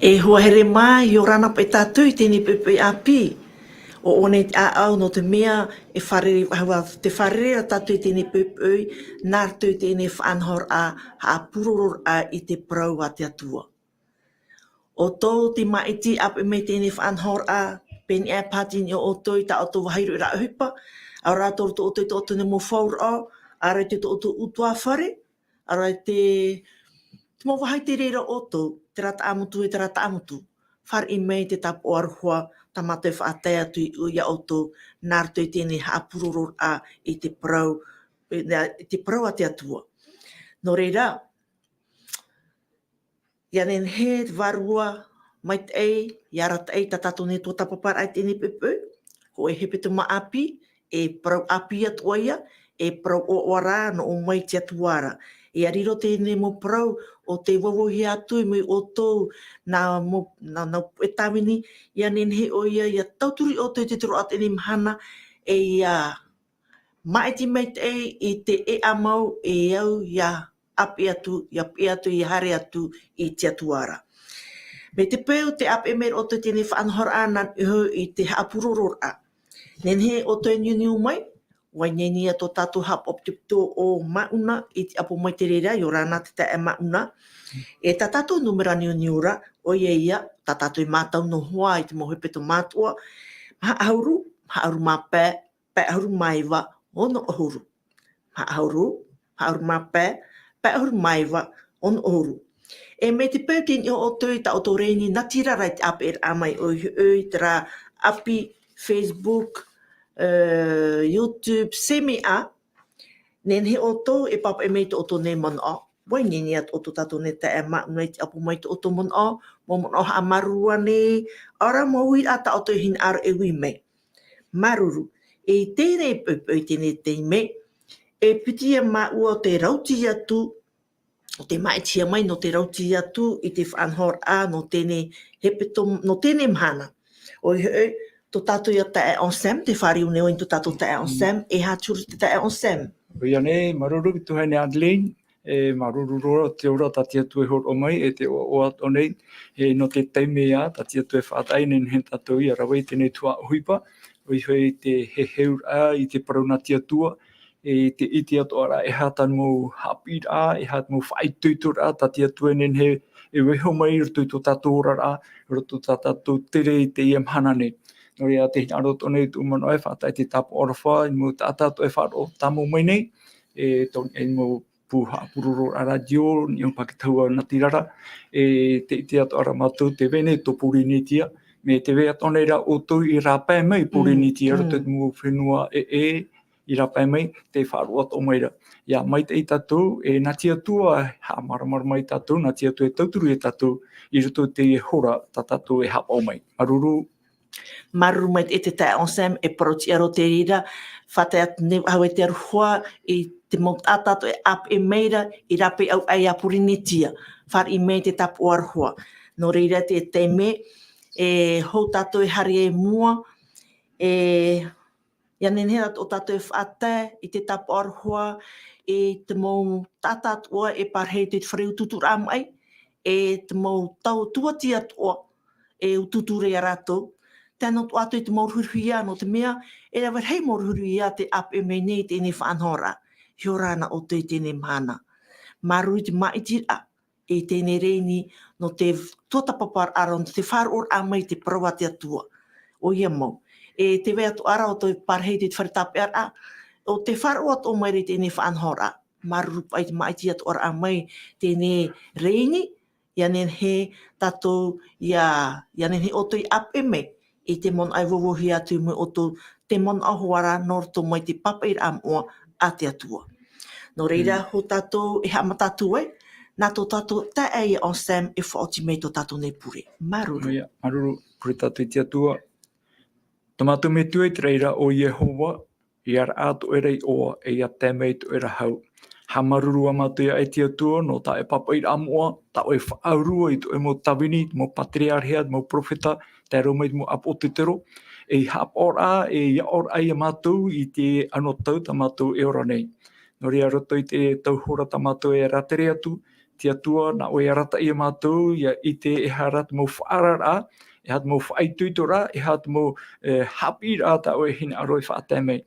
E hua here mai o rana pa tātou I tēnei pepe api. O one a au no te mea e wharere, te wharere a tātou I tēnei pepe nār tū tēnei whanhor a puroror a I te prau a te atua. O tō te maiti ape me tēnei whanhor a peni e pātini o tō I ta o tō wahairu I ra hupa, a rātou tō tō tō tō mo whaur au, a rai te tō tō utua whare, a rai te mo wahai te reira o tō, te rata amutu e te rata amutu. Whar I mei te tapu aruhua, tamate whaatai atu I ia o tō, nār tō I tēnei haapuroror a I te prau a te atua. No reira, ia nen he te varua, mai te ei, ia rata ei, ta tato ne tō tapapara ai tēnei pepe, ko e hepe te maapi, e prau api atua ia, e prau o ora no o mai te atuara. E ariro tēnei mo prau o te wawohi atu I o tō na e tawini, ia nen he o ia tauturi o te tiro a tēnei mahana, e ia maiti mei te ei, I te e amau, e au ia api atu, ia pi atu, ia hare atu I te atuara. Me te pēo te api e o te tēnei whanhor ana I te haapuroror a. Nen he o te niuniu mai, wai neni a tō tātou hap optipto o mauna I te apo mai te reira, I o rāna te tae mauna. E tā tātou numera niuniura, o ia, tā tātou I mātau no hoa I te mohepe to mātua, hauru mā pē, pē auru maiwa, ono ohuru. Hauru mā pē, pē auru maiwa, ono ohuru. E me te pēo tēni o tōi ta o tō reini, nā tira rai te api amai o te rā api, Facebook, YouTube, semi-a, nen he o tō e papa e mei tō o tō nei mana o. Wai nini at o tō tātou ne te e maunai te apu mai tō o tō mana o, mo mana o ha marua ne, ora mo ui ata o tō hin aro e ui mei. Maruru, e tēnei pēpēi tēnei te mei, e pitia maua o te rauti atu, o te maitia mai no te rauti atu I te whanhor a no tēnei hepeto, no tēnei mahana. O hei, tō tātou ia tae on Sam, te whāriu neo in tō tātou tae on Sam, e hāturu te tae on Sam. Ia ne, maruru ki tuhai ne Adeline, e maruru roa te ora tati atu e hor o mai, e te o ato nei, e no te teimea tati atu e whaatai nen hen tātou I arawai tēnei tua huipa, o I hoi te he heur a I te paraunati atua, e te iti atu ara e hatan mo hapir a, e hatan mo whaituitur a, tati atu e nen he, e weho mai rutu tō tātou ora a, rutu tā tātou tere I te iam hana nei. Nori a te hina roto nei tu mano e whaatai te tapu orwha, I mo tātātou e whaaro tamo mai nei, e tōni e mo puha pururo a radio, ni o pakitaua na tirara, e te iti atu ara mātou te vene tō purinitia, me te vea tōnei ra o tō I rāpai mai purinitia, roto te mo whenua I rāpai mai, te whaaro ato mai ra. Ia, mai te I tātou, e nati atua, ha maramara mai tātou, nati atu e tauturu e tātou, I roto te hora, tātou e hapa o mai. Maruru. Maruru mai te tae on Sam, e paroti aro te rira, whatai atu ne hau e te aruhua, I te mot atato e ap e meira, I rape au ai apurinitia, whar I mei te tapu o aruhua. No reira te me, e hou tātou e hari e mua, ia nenhera o tātou e whaatai, I te tapu o aruhua, e te mou tātātua e parhei te whareu tutura amai, e te mou tau tuati atua, e ututure a rātou, tēnā tu atu I te mauruhuria no te mea, e rawa hei mauruhuria te ap e mei nei tēnei whanhora, hio rāna o te tēnei mana. Marui te maiti a, e tēnei reini no te tōtapapar aron, te whāror a mai te parawa te atua, o ia mau. E te wea tu ara o te parhei te wharetape a, o te wharo atu o mai re tēnei whanhora, maruru pai te maiti atu ora a mai tēnei reini, ia nen he tātou, ia nen he oto I ap e mei, I te mon ai wowohi atu me oto te mon ahoara norto mai te papa I amoa a te atua. No reira, ho tātou e hama tātou e, nā tō tātou tae ai on Sam e whaoti mei tō tātou nei pure. Maruru. Ia, maruru, pure tātou I te atua. Tomato me tue te reira o Yehova, I ar ato e rei oa, e ia te mei tu e rahau. Ha maruru a mātua e te atua, no ta e papa I amoa, ta o e whaarua I tu e mo tawini, mo patriarhia, mo profeta, te aro mai mo apo te tero, e hap or a, e ia or ai a mātou I te anotau ta mātou e ora nei. Nori a roto I te tauhora ta mātou e ratere atu, tia tua na o rata ia mātou ia i te e harat mo whaarara, e hat mo whaituitora, e hat mo hapi rā ta o e hina aroi whaatemei.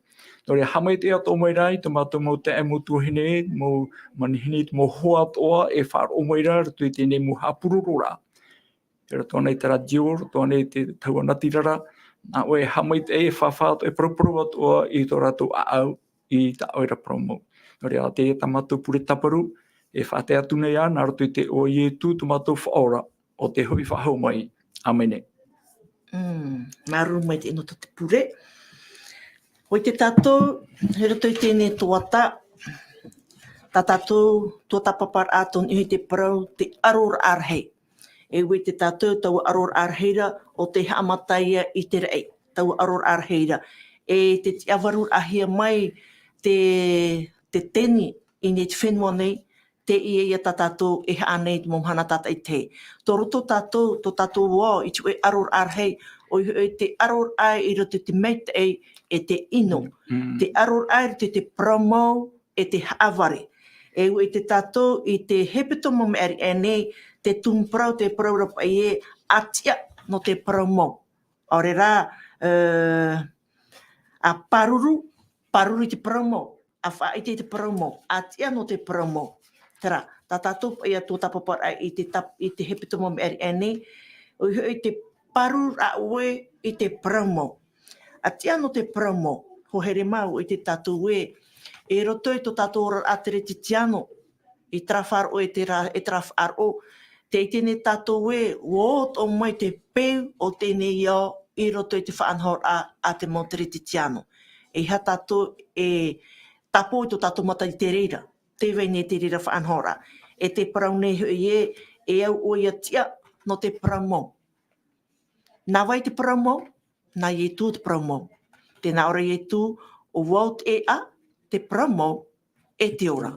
Nō rea hamai te ato mai rai, tō mātou mo te e mo tuhine, mo manihini mo hoa toa e whaar o mai rā, rato i tēnei mo hapururora. Era tōnei tera dior, tōnei te tauanatirara, nā o e hamai te e whawhāto e proporo atoa i tō rātou aau i ta oira promo. Nō rea te e tamātou pure taparu, e whate atu nei a, nā rato i te o i e tū tō mātou whaora, o te hui whahau mai. Amene. Maru mai te ino te pure. Hoi te tātou, he rato i tēnei tōata, tā tātou tō tapapar āton i te parau te aror arhei. E wei te tātou tau aror arheira o te haamataia i te rei, tau aror arheira. E te tiawarur ahia mai te teni i nei te whenua nei, te ia tā tātou e haanei te momhana tata i te. Tō roto tātou, tō tātou wā, i tu e aror arhei, o te aror ai i roto te mate ei, e te ino. Te aror ai te promo e te haaware. E wei te tātou i te hepeto mo me ari e nei, te tumprau te praurapa i e atia no te promo. Ore rā, a paruru i te promo, a whaite te promo, atia no te promo. Tera, tā tātou i a tō tapapar ai i te hepeto mo me ari e nei, i te paruru a ue i te promo. Atia no te promo, ho here mau i te tātou e roto i tō tātou ora atere te tiano, i trafar o e trafar o, te i tēnei tātou wot o mai te peu o tēnei iau, i roto i te whaanhor a te motere te tiano. E ha tātou e tapo i tō tātou mata i te reira, te wei nei te reira whaanhora. E te parau nei hui e au o ia tia no te promo. Nā wai te promo, nā i tū te promo. Tēnā ora i tū, o Walt e a, te promo e te ora.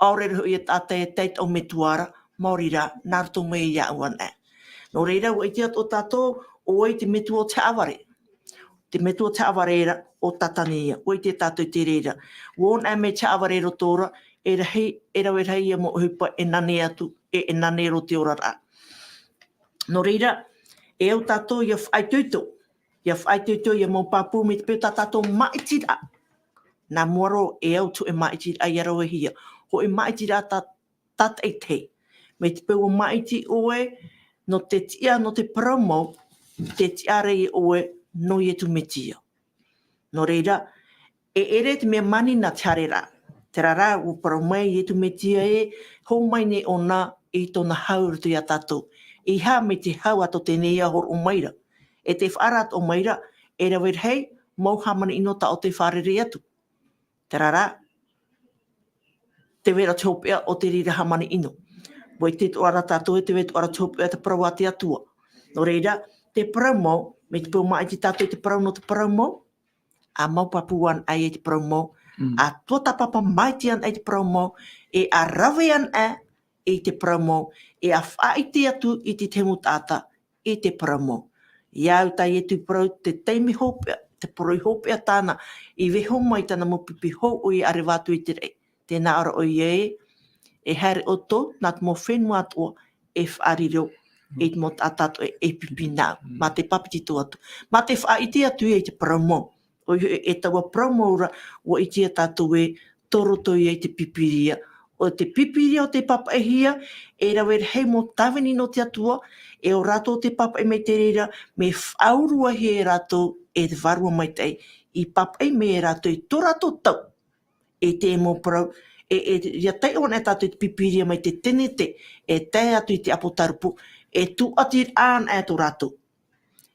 Aore hui e tātai e teit o me tuara, maurira, nā rato me ia uan e. Nō reira, o iti o tātou, o e te metu o te aware. Te metu o te aware era, o tatania, o i te tātou te reira. Wōn e me te aware ro tōra, e rau ia mo hupa e nane atu, e nane ro te ora rā. Nō reira, e au tātou ia whaituitu. Ia whaituitu ia mō pāpū me te pēr tātou maitira. Nā moro e au tu e maitira ai arau e hia. Ho e maitira tata e te. Me te pēr o maiti oe, no te tia, no te promo, te tiare i oe, no i etu me tia. Nō reira, e ere te mea mani na tiare rā. Te rara, o paromai i etu me tia hou mai ne ona i tōna haurutu ia tātou. I ha me te hau ato tēnei ahor o maira. E te whaarat o maira, e rawer hei, mau hamana inota o te wharere atu. Te rara, te wera te hopea o te rira hamana ino. Wai te toara tātou e te wera toara te hopea te parau a te atua. Nō reira, te promo, me te pūma i te tātou i te parau no te promo, a mau papuan ai e te promo, a tuata papa maitian ai te promo, e a rawean i te promo, e a whaite atu i te temu tāta i te promo. Iau tai e tu parau te teimi hopea, te poroi hopea tāna, i weho mai tāna mo pipi hou o i are wātu i te rei. Tēnā ora o i e here oto, nā te mo whenua atua, e whaariro, e te mo tātātu e pipi nāu, mā te papiti tō atu. Mā te whaite atu e te promo, o e taua promo ura, o i tia tātou e toroto i te pipiria. O te pipiria o te papa e hia, e rawer hei mo tawini no te atua, e o rato te papa e me te reira, me whaurua he e rato e te varua mai tei, i papa e me e rato i tō rato tau, e te mo parau, ia tei o ne tātou i te pipiria mai te tene te, e tei atu i te apotarupu, e tu atir an e tō rato.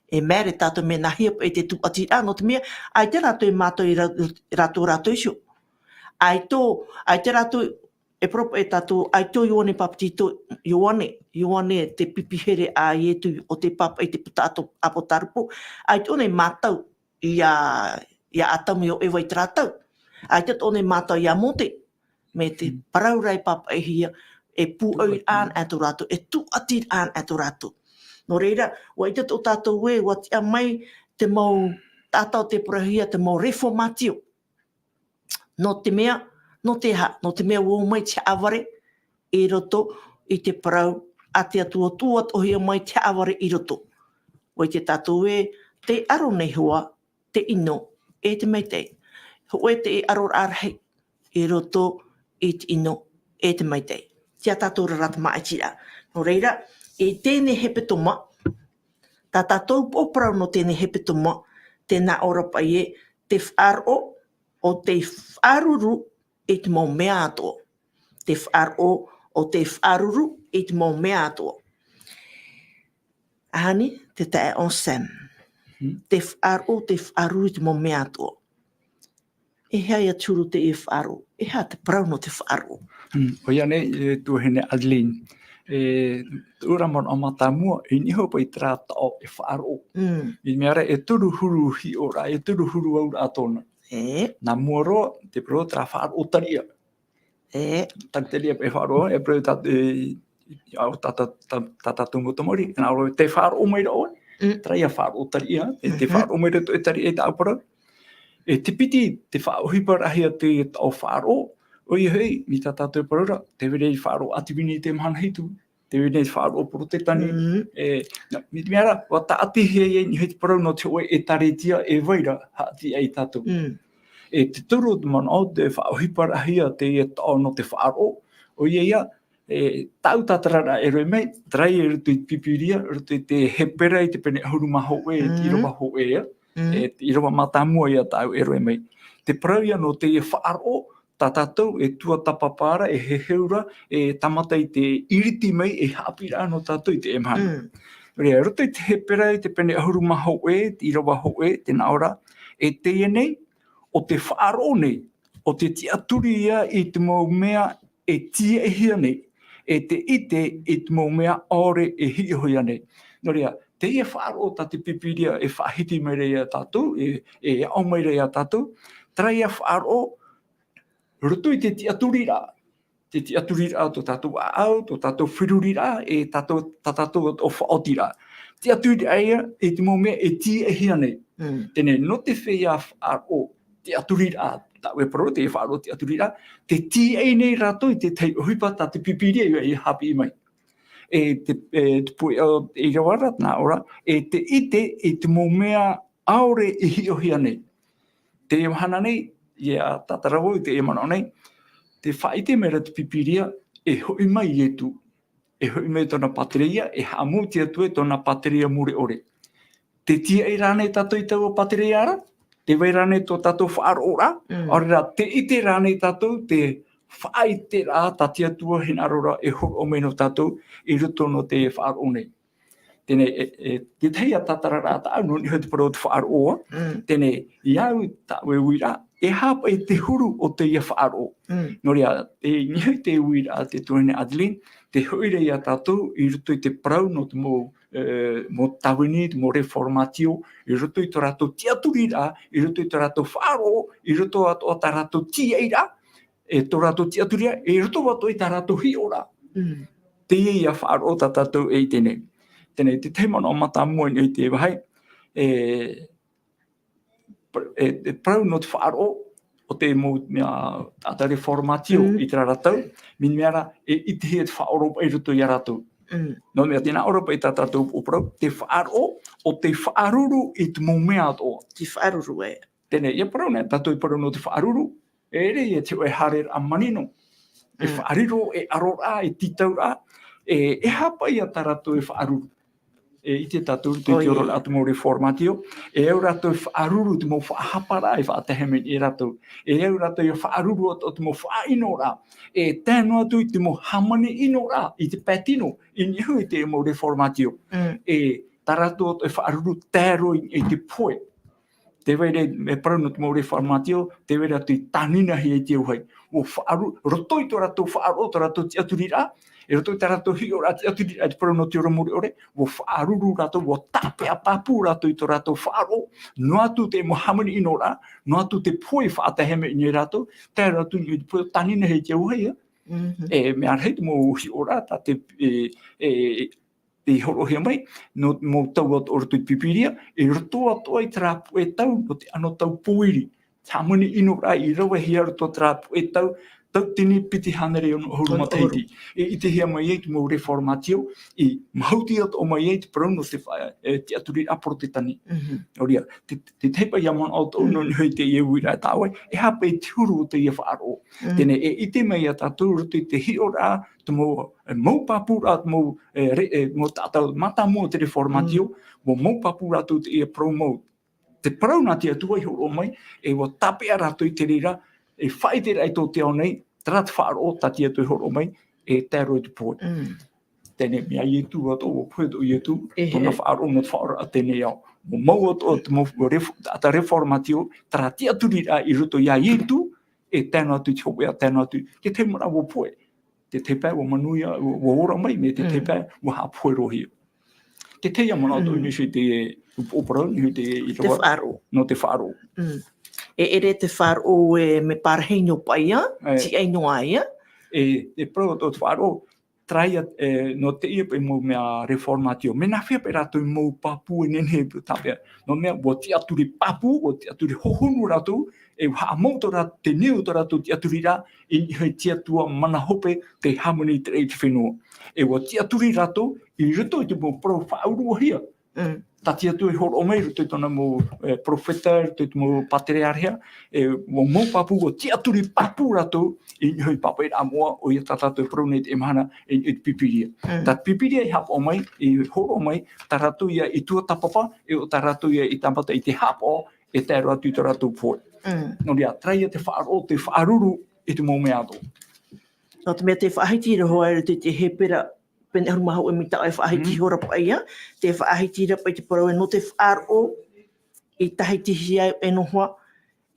E mere tātou me nahia e te tu atir an, o te mea, ai te rato i mātou i rato isio. Ai te rato e propo e tātou, ai tō Ioane papatito, Ioane te pipihere a ietu o te papa i te puta apotarupu, ai tōne mātou i a atamu o ewa i te rātau. Ai te tōne mātou i a mote, me te paraurai papa e hia, e pū au an e tō rātou, e tu atir an e tō rātou. Nō reira, wa i te tō tātou wa tia mai te mau tātou te parahia, te mau reformatio. No te mea, no te mea wō mai te aware, i roto i te parau a te atua tohia mai te aware i roto. O te tātou te aro nei hoa, te ino, e te meitei. Hoi te aro arhei i roto i te ino, e te meitei. Tia tātou rarata maitira. No reira, e tēnei hepetoma, tā tātou pōparau no tēnei hepetoma, tēnā ora pai te whāro o te whāruru i te mō mea atoa. Te whāro o te whāruru i te mō mea atoa. Ahani, te tae on Sam. Te whāro te whāruru i te mō mea atoa. E hea ia tūru te e whāro. E hea te parau no te whāro. O ia nei, tuhene Adeline. Ura mon o matamua, i niho pai trata o e whāro. I meara e turu huru hi ora, e turu huru aura atona. Nā mua roa, te pro tra whāro taria. Takteria e whāro, e pro au tata tungo tamori, nā oro te whāro mai roa, traia whāro taria, te whāro mai roa e taria e tāpara. E te piti, te whaohiparahi a te o whāro, o i hei, mi tā tātou parura, te werei whāro ativini te manhitu, te werei whāro porotetani. Mi te meara, wa ta ati hei ni hei te parau no te oe e taretia e waira, haati ei tātou. E te turu man o te whaohiparahi a te o no te whāro, o ia, tau tātarara e roi mei, trai e rutu i pipiria, rutu i te hepera i te pene huru maho e, te irowa ho e, te irowa matamua ia tau e roi mei. Te parau ia no te whāro, tā tātou e tua tapapara, e he heura, e tamata i te iriti mei, e hapira no tātou i te emhana. Rea, rutu i te hepera i te pene ahuru maho e, te irawa ho e, te naora, e te nei, o te whaaro nei, o te tiaturi ia i te mau mea e tia e hia nei, e te ite i te mau mea aore e hiohia nei. No rea, te ia whaaro ta te pipiria e whahiti mai rea tātou, e au mai rea tātou, trai ia whaaro, rutu i te tiaturi rā. Te tiaturi rā tō tātou au, tō tātou whiruri rā, e tātou o whaoti rā. Tiaturi rā ia, e te mō mea e tia e hia nei. Tēnei, no te whea whaaro, tiaturi rā, tāu e paro, te whaaro tiaturi rā, te tia e nei rātou i te tei uhipa tā te pipiria i hapi i mai. E te pui e rawara, nā ora, e te ite, e te mō mea aore e hiohia nei. Te hana nei, ia tātarawo i te emana nei, te whaite mera te pipiria e hoi mai i etu. E hoi mai tōna pateria, e hamuti atu e tōna pateria mure ore. Te tia i rāne tātou i tau pateria ara, te wai rāne tō tātou whaaro ora, ora te ite rāne tātou, te whaite rā tātia tua hina rora e horo o meno tātou i ruto no te whaaro nei. Tēnei, te teia tātara rā tāu, no ni hoi te parau te whaaro oa, tēnei, iau tāu e uira, e hapa i te huru o te ia whaaro. No rea, e nihoi te uira te tuhene Adeline, te hoire ia tātou i ruto i te parau no te mō tawini, te mō reformatio, i ruto i tō rātou tiaturi rā, i ruto i tō rātou whaaro, i ruto o tā rātou tia i rā, e tō rātou tiaturi rā, e ruto ato i tā rātou hi o rā. Te ia whaaro tā tātou e tēnei. Tēnei, te teimana o mata mua i te wahai, e parau no te whaaro, o te mō tātou reformatio i te rātou, min meara e iti he te whaoro i ruto i a rātou. No mea tēnā ora pai tā tātou o parau, te whaaro o te whaaruru i te mō mea atoa. Te whaaruru e. Tēnei, ia parau nei, tātou i parau no te whaaruru, e rei e te oe harer a manino. E whaariro, e arora, e titau rā, e hapa i a tā rātou e whaaruru. E ite tātou te oro atu mō reformatio, e au rātou whaaruru te mō whaahapara e whaatahemeni e rātou. E au rātou i whaaruru o te mō whaaino rā. E tēnu atu i te mō hamani ino rā, i te patino, i nihu i te mō reformatio. E tā rātou o te whaaruru tēro i te poe. Te weire me parau no te mō reformatio, te weire atu i tānina hi e te uhai. O whaaru, roto i tō rātou whaaro, tō rātou te aturi rā, e roto i tā rātou hi o rātou aturi rā, te parau no te ora muri ore, o whaaruru rātou, o tāpe a papu rātou i tō rātou whaaro, no atu te mohamani ino rā, no atu te poi whaataheme i ni rātou, te rātou i te poi tānina hi te uhai, e me arhei te mō hi o rā, tā te te horohia mai, no mō tau atu ora tui pipiria, e roto atu ai trapu e tau, no te ano tau puiri. Tā muni ino rā, i rawa hi aru tō trapu e tau, tini piti hanere ono huruma teiti. I te hea mai te mo reformatio, i mahauti o mai te prono te te aturi aportetani. Oria, te teipa yaman o to no hui te e wira tawe, e hape e tiuru te e whaaro. Tene e ite mai a tāturu te hiora, te mo maupapura, mo tātau mata mo te reformatio, mo maupapura tu te e promo. Te prauna te atua i horo mai, e wa tape a ratu i te rira, e whai te rai tō te au nei, trat whaaro tati atu i horo mai, e tēro i te pōi. Tēne mea i tu ato, o pōeto i tu, tōna whaaro no whaaro a tēne au. Mo mau ato, ata reformatio, tara te atu rira i ruto ia i tu, e tēno atu i te hopea, tēno atu, ke te mara o pōe. Te tepe o manuia, o ora mai, me te tepe o hapōe rohi. Te teia mana atu i nisi te opera, ni te whaaro. No te whaaro. E ere te whaaro e me parheino paia, ti aino aia. E prau o te whaaro, traia no te ia pe mo mea reformatio. Me na whia pe rato i mou papu e nenhe tapea. No mea, wo ti aturi papu, wo ti aturi hohonu rato, e haa mauto rato, te neu to rato ti aturi ra, i hei ti atua mana hope te harmony te rei te whenua. E wo ti aturi rato, i ruto i te mo pro whaurua hia. Tati atu i horo omei, ruto i tona mo profeta, ruto i te mo patriarhia, e wo mou papu, wo ti aturi papu rato, i hoi papu e amoa, o i tatatu e prone te emahana, e te pipiria. Ta pipiria i hapa omei, i horo omei, ta ratu ia i tua tapapa, e o ta ratu ia i tapata i te hapa, e te ratu i te ratu pōi. No rea, traia te whaaro, te whaaruru i te mō mea ato. No te mea te whaahitira hoa e te hepera, pene aru maho e mita e whaahiti hora pa ia, te whaahitira pa i te parau e no te whaaro, i tahitihi ai e nohoa,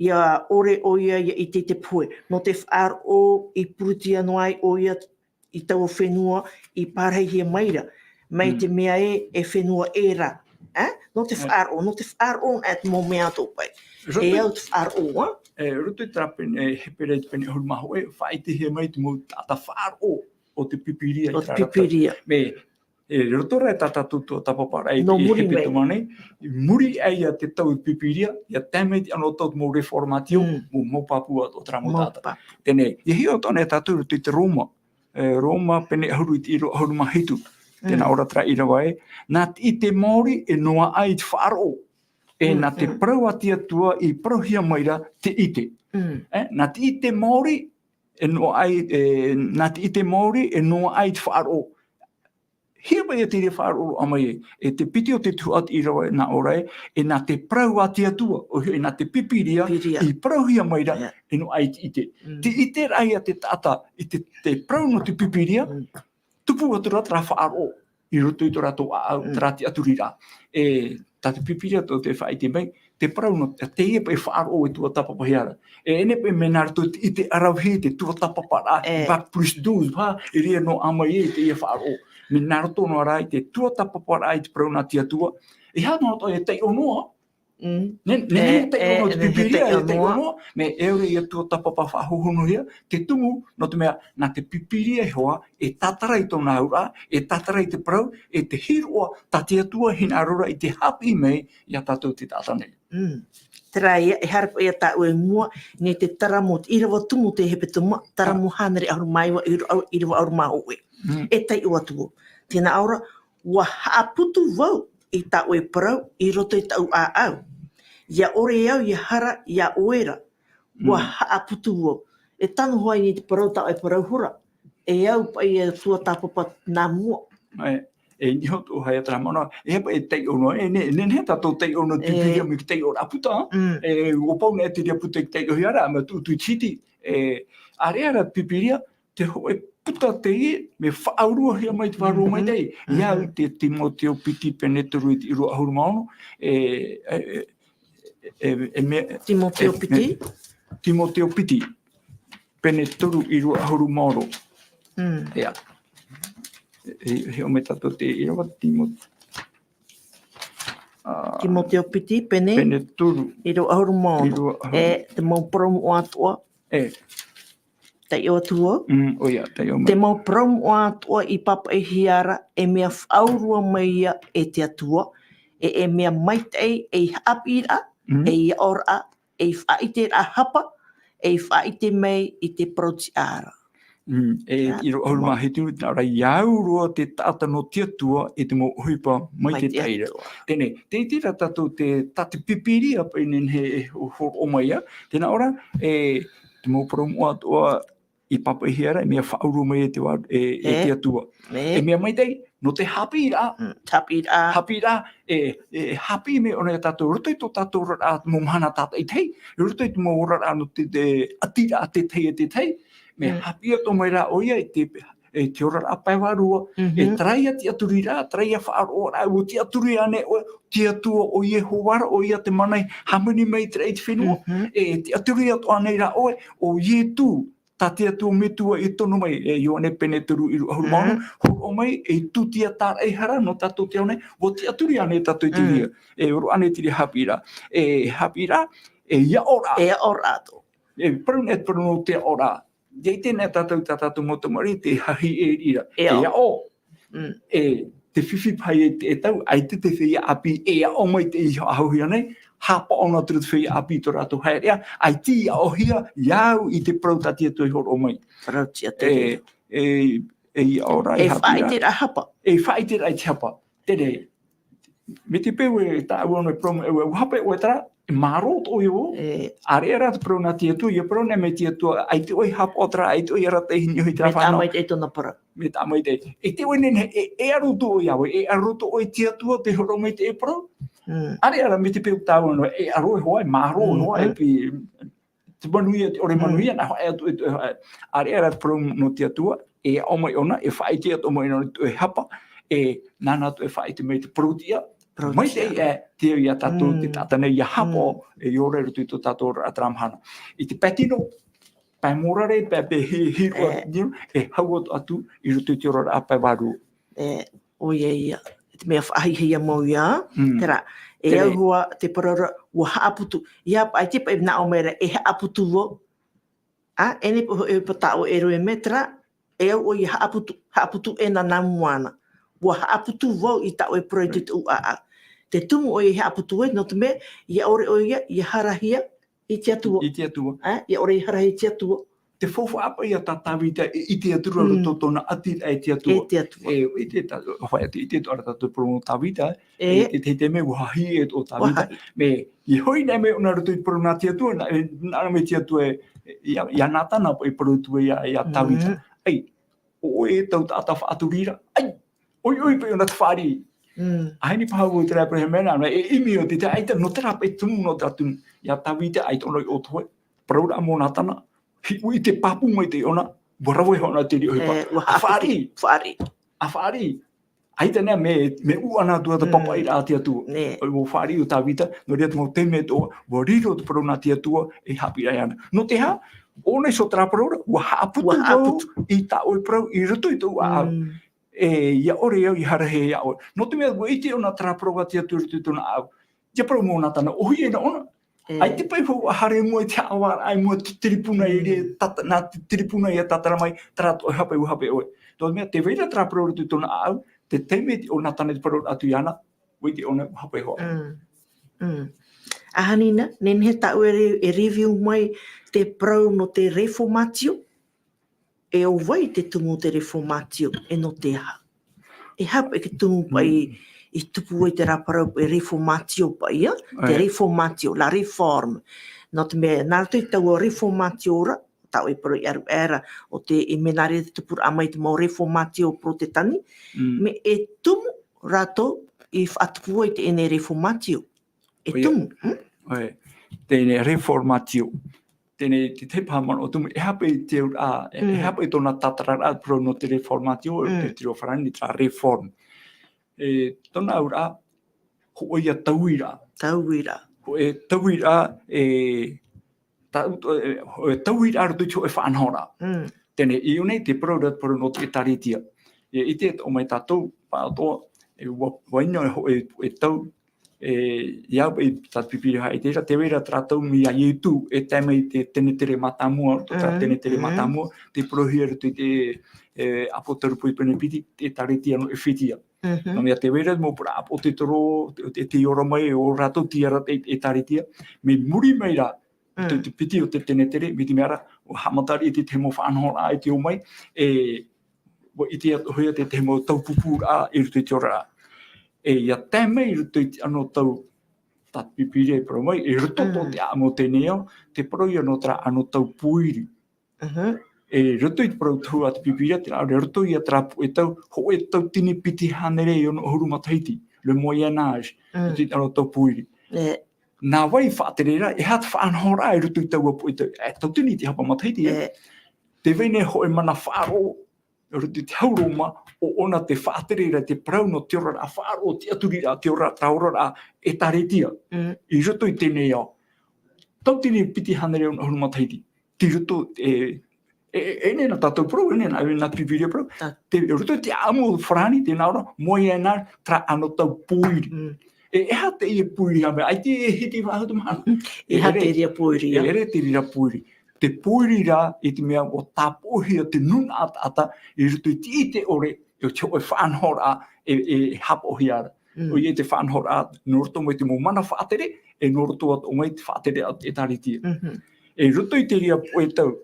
ia ore o ia i te pue. No te whaaro i purutia noai o ia i tau whenua i pārhei maira. Mai te mea e whenua era. No te whaaro at mō mea tō pai. E au te whaaro, Ruto i trapene, hepere te pene hurmaho e, whaitihe mai te mō tata whaaro o te pipiria. O te pipiria. Me, roto rai tata tuto tapapara e No muri hepe tumane, muri ai a te tau pipiria, ia tēmei te anō tau mō reformatio, mō papua o tramotata. Tēne, i hio tōne tatu ruto i te Roma. Roma pene ahuru i te iro ahuru mahitu. Tēnā ora tra ira wai. Nā i te Māori e noa ai te whaaro. E nā te prauatia tua i prauhia maira te ite. Nā te ite Māori e noa ai, nā te ite Māori e noa ai te whaaro. Hia mai e te re whaaro amai e te piti o te tuat i rawa nā orai, e nā te prauatia tua, o e nā te pipiria i prauhia maira e noa ai te ite. Te ite rai a te tata i te prau no te pipiria, tupu atura tra whaaro i roto i tora tō au, tra te aturira. Tā te pipiria tō te whaite mai, te prau no te iepa e whaaro e tua tapapahiara. E ene pe menara tō i te arauhi te tua tapapara, back plus 12, i rea no amai e te ia whaaro. Menara tō no arai te tua tapapara i te prau nā tia tua. E hana tō e tei onoa, ne te ono te pipiria e te ono, me eure i tua tapapa whahohono hia, te tumu no te mea, nā te pipiria hoa, e tatarai tōna aura, e tatarai te prau, e te hiroa, ta te atua hina arora i te hapi mei, i a tātou te tātanei. Trai, e harapa i a tāu e mua, ne te taramo, i rawa tumu te hepe tuma, taramo hanere auru maiwa, i rawa auru maho e. E tei ua tuo. Tēnā aura, wa haaputu wau, i tāu e parau, i roto i tāu a au. Ia ore au, ia hara, ia oera, wa haaputu wau. E tanu hoa i te parau tāu e parau hura. E au pa i a tua tāpapa nā mua. E ni hotu hai atra mana, e hepa e tei ono, e ne tato tei ono pipiria mi tei o raputa, e o pau ne te ria puta i tei o hiara, ma tu chiti, areara pipiria, te hoe puta te i, me whaurua hia mai te whaurua mai tei. Iau te Timoteo Piti peneturu i te irua ahuru maono, Timoteo Piti? Timoteo Piti, peneturu i irua ahuru maono. Ea. He o me tato te irawa Timoteo Piti, peneturu i roa ahuru maono. E te mau promu o atua. Te o atua. Te mau promu o atua i papa e hiara, e mea whaurua mai ia e te atua, e mea maitei e hapira, e i ora, e whaite a hapa, e whaite mei i te proti ara. I ro au mahi tu nara iau roa te tata no tia tua e te mo huipa mai te teira. Tēnei, te tira tatou te tate pipiri apa inen he o mai a. Tēnā ora, te mo promo atua I papa hiara, e mea whauru mai e te wā, e tia tua. E mea mai tei, no te hapi rā. Hapi rā, hapi me ona e tatou. Ruto I tō tatou rā mo mahana tata I tei. Ruto I tō mo rā no te atira a te tei e te tei. Me hapi ato mai rā oia e te ora rā paiwarua. E trai a te aturi rā, trai a whaaro rā, o te aturi ane, te atua o Yehowara, o ia te manai, hamuni mai te reit whenua. E te aturi ato ane rā oe, o Yetu, tā te atua me tua I tono mai, e Ioane pene turu I ahuru mauna, o mai e tutia tā eihara no tātou te aune, o te aturi ane tātou I te ria. E oro ane te hapi rā. E hapi rā, e ia ora. E ora ato. E paru no te ora. Dei tēnei tātou motomari te hahi e ira. E ao. E te whiwhi pai e tau, ai te whia api e ao mai te iho ahuhia nei, hapa ona turu te whia api to rātou haerea, ai ti ao hia, iau I te prautatia tui horo o mai. Prautatia. E ao rai hapi rā. E whaitera hapa. E whaitera I te hapa. Tere, me te peu e tā uano e promo, e hapa e oe tara, e maro to yo are era te pro na tia tu ye pro na me tia tu ai te oi hap otra ai te oi era te hini oi tra fa no me te na para me ta mai te e te oi ne e aru tu ya e aru tu oi tia tu te ro me te pro are era me te pe ta no e aru ho ai maro no e pi te manuia te ore manuia na e tu are era pro no tia tu e o mai ona e fai tia to mai no e hapa e nana tu e fai te me te pro tia mai te te ia tatu te tatane ia hapo e ore rutu to tatu atramhana I te patino pai morare pe hiro e hau atu I rutu te ora apa waru o ia te me ai hia mo ia tera e hua te parara wa haputu ia ai te pe na o mere e haputu wo a ene e patao e roe metra e o ia haputu e na namuana wa haputu wo I ta o project u a te tumu o ia haputu e no te me ia ore o ia harahia I te atua. I te atua. Ia ore harahia I te atua. Te fofu apa ia tatawita I te atura roto tona ati e te atua. E te atua. E te hoi ati I te tora tatu promo tawita. E te me wahi e o tawita. Me I hoi nei me ona roto I promo te atua. Nana me te atua ia natana I promo tua ia tawita. Ai, o e tau tata whaaturira. Ai, oi pe ona te whaari. Ai ni pahau te rapa he mena e imi o te aita no te rapa e tumu no tatu ia tawita ai tono I otoe praura mo natana ui te papu mai te ona borawe hona te rio hepa afari ai tana me uana tua te papa I ate atu o fari o tawita no ria te mo te me to boriro te prauna te atu e hapi ai ana no te ha ona so tra praura wa haputu I ta o prau I rutu I tu a ia ore au I harahe ia ore. No te mea I te ona traproga tia turu tuna au. Ia pro mo na tana ohi e na ona. Ai te pai hou hare mo te awa ai mo te tiripuna I re na te tiripuna I tatara mai trato hape u hape oe. To mea te veira traproga tuna au te teime o na tana te pro atu iana oi te ona hape ho. Ahanina, nen he tau e review mai te pro no te reformatio. E o vai te tumu te reformatio e no te ha. E hapa e ke tumu pai I tupu e te raparau e reformatio pai, te reformatio, la reform. No te mea, nara tui tau o reformatio ora, tau e paro I aru era, o te e menare te tupura amai te mau reformatio pro te tani, me e tumu rato I whaatupu e te ene reformatio. E tumu. Tēne reformatio. Tēnei te pāmana o tumu, e hapa I te ura, e hapa I tōna tatarara pro no te reformatio, te tiro wharani, tra reform. E tōna ura, ho o ia tauira. Tauira. Ho e tauira, tauira aru tui e whaanhora. Tēnei, I unei te pro no te taritia. I te o mai tātou, pātoa, e waino e tau, iau e tatpipiri hai tera te wera tratau mi a Yetu e taimai te tenetere matamua tenetere matamua te prohia rutu te apotarupu I penepiti te taritia no e whitia no mea te wera mo pura apotitoro te ora mai o rato tiara e taritia me muri mai ra Te piti o te tenetere, miti meara, o hamatari i te mo whanhora i te o mai, i te atohia te mo taupupu a i ruto i te ora a. Ia tēmei i ruto i ano tau tat pipire pro mai, i ruto to te amo teneo, te pro i ano tra ano tau puiri. Ruto i te pro tu at pipire, te ruto i a trapu e tau, ho e tau tini piti hanere i ono huru mataiti, le moyenage, i te ano tau puiri. Nā wai whaaterera, e hat whaanhora e ruto i tau apu i tau, tau tini te hapa mataiti, te vene ho e mana whaaro, ruto i te hauroma, o ona te whaaterera, te prau no te ora a whaaro, te aturira, te ora taura a e taretia. I ruto i tēnei au. Tau tini piti hanere o huru mataiti. Ti ruto nena tātou pro, nena pipiria pro, te ruto i te amo wharani, te naura, moe e nā, tra ano tau puiri. E ha te ia puiri hame, ai te hiti whahutu mahana. E ha te ria puiri. E ere te ria puiri. Te puiri rā, i te mea o tāpohia te nuna ata, i ruto i te ore, i te oe whanhora e hapohi ara. O i te whanhora, noroto mai te mo mana whaatere, e noroto at o mai te whaatere at e taritia. E ruto i te ria poe tau,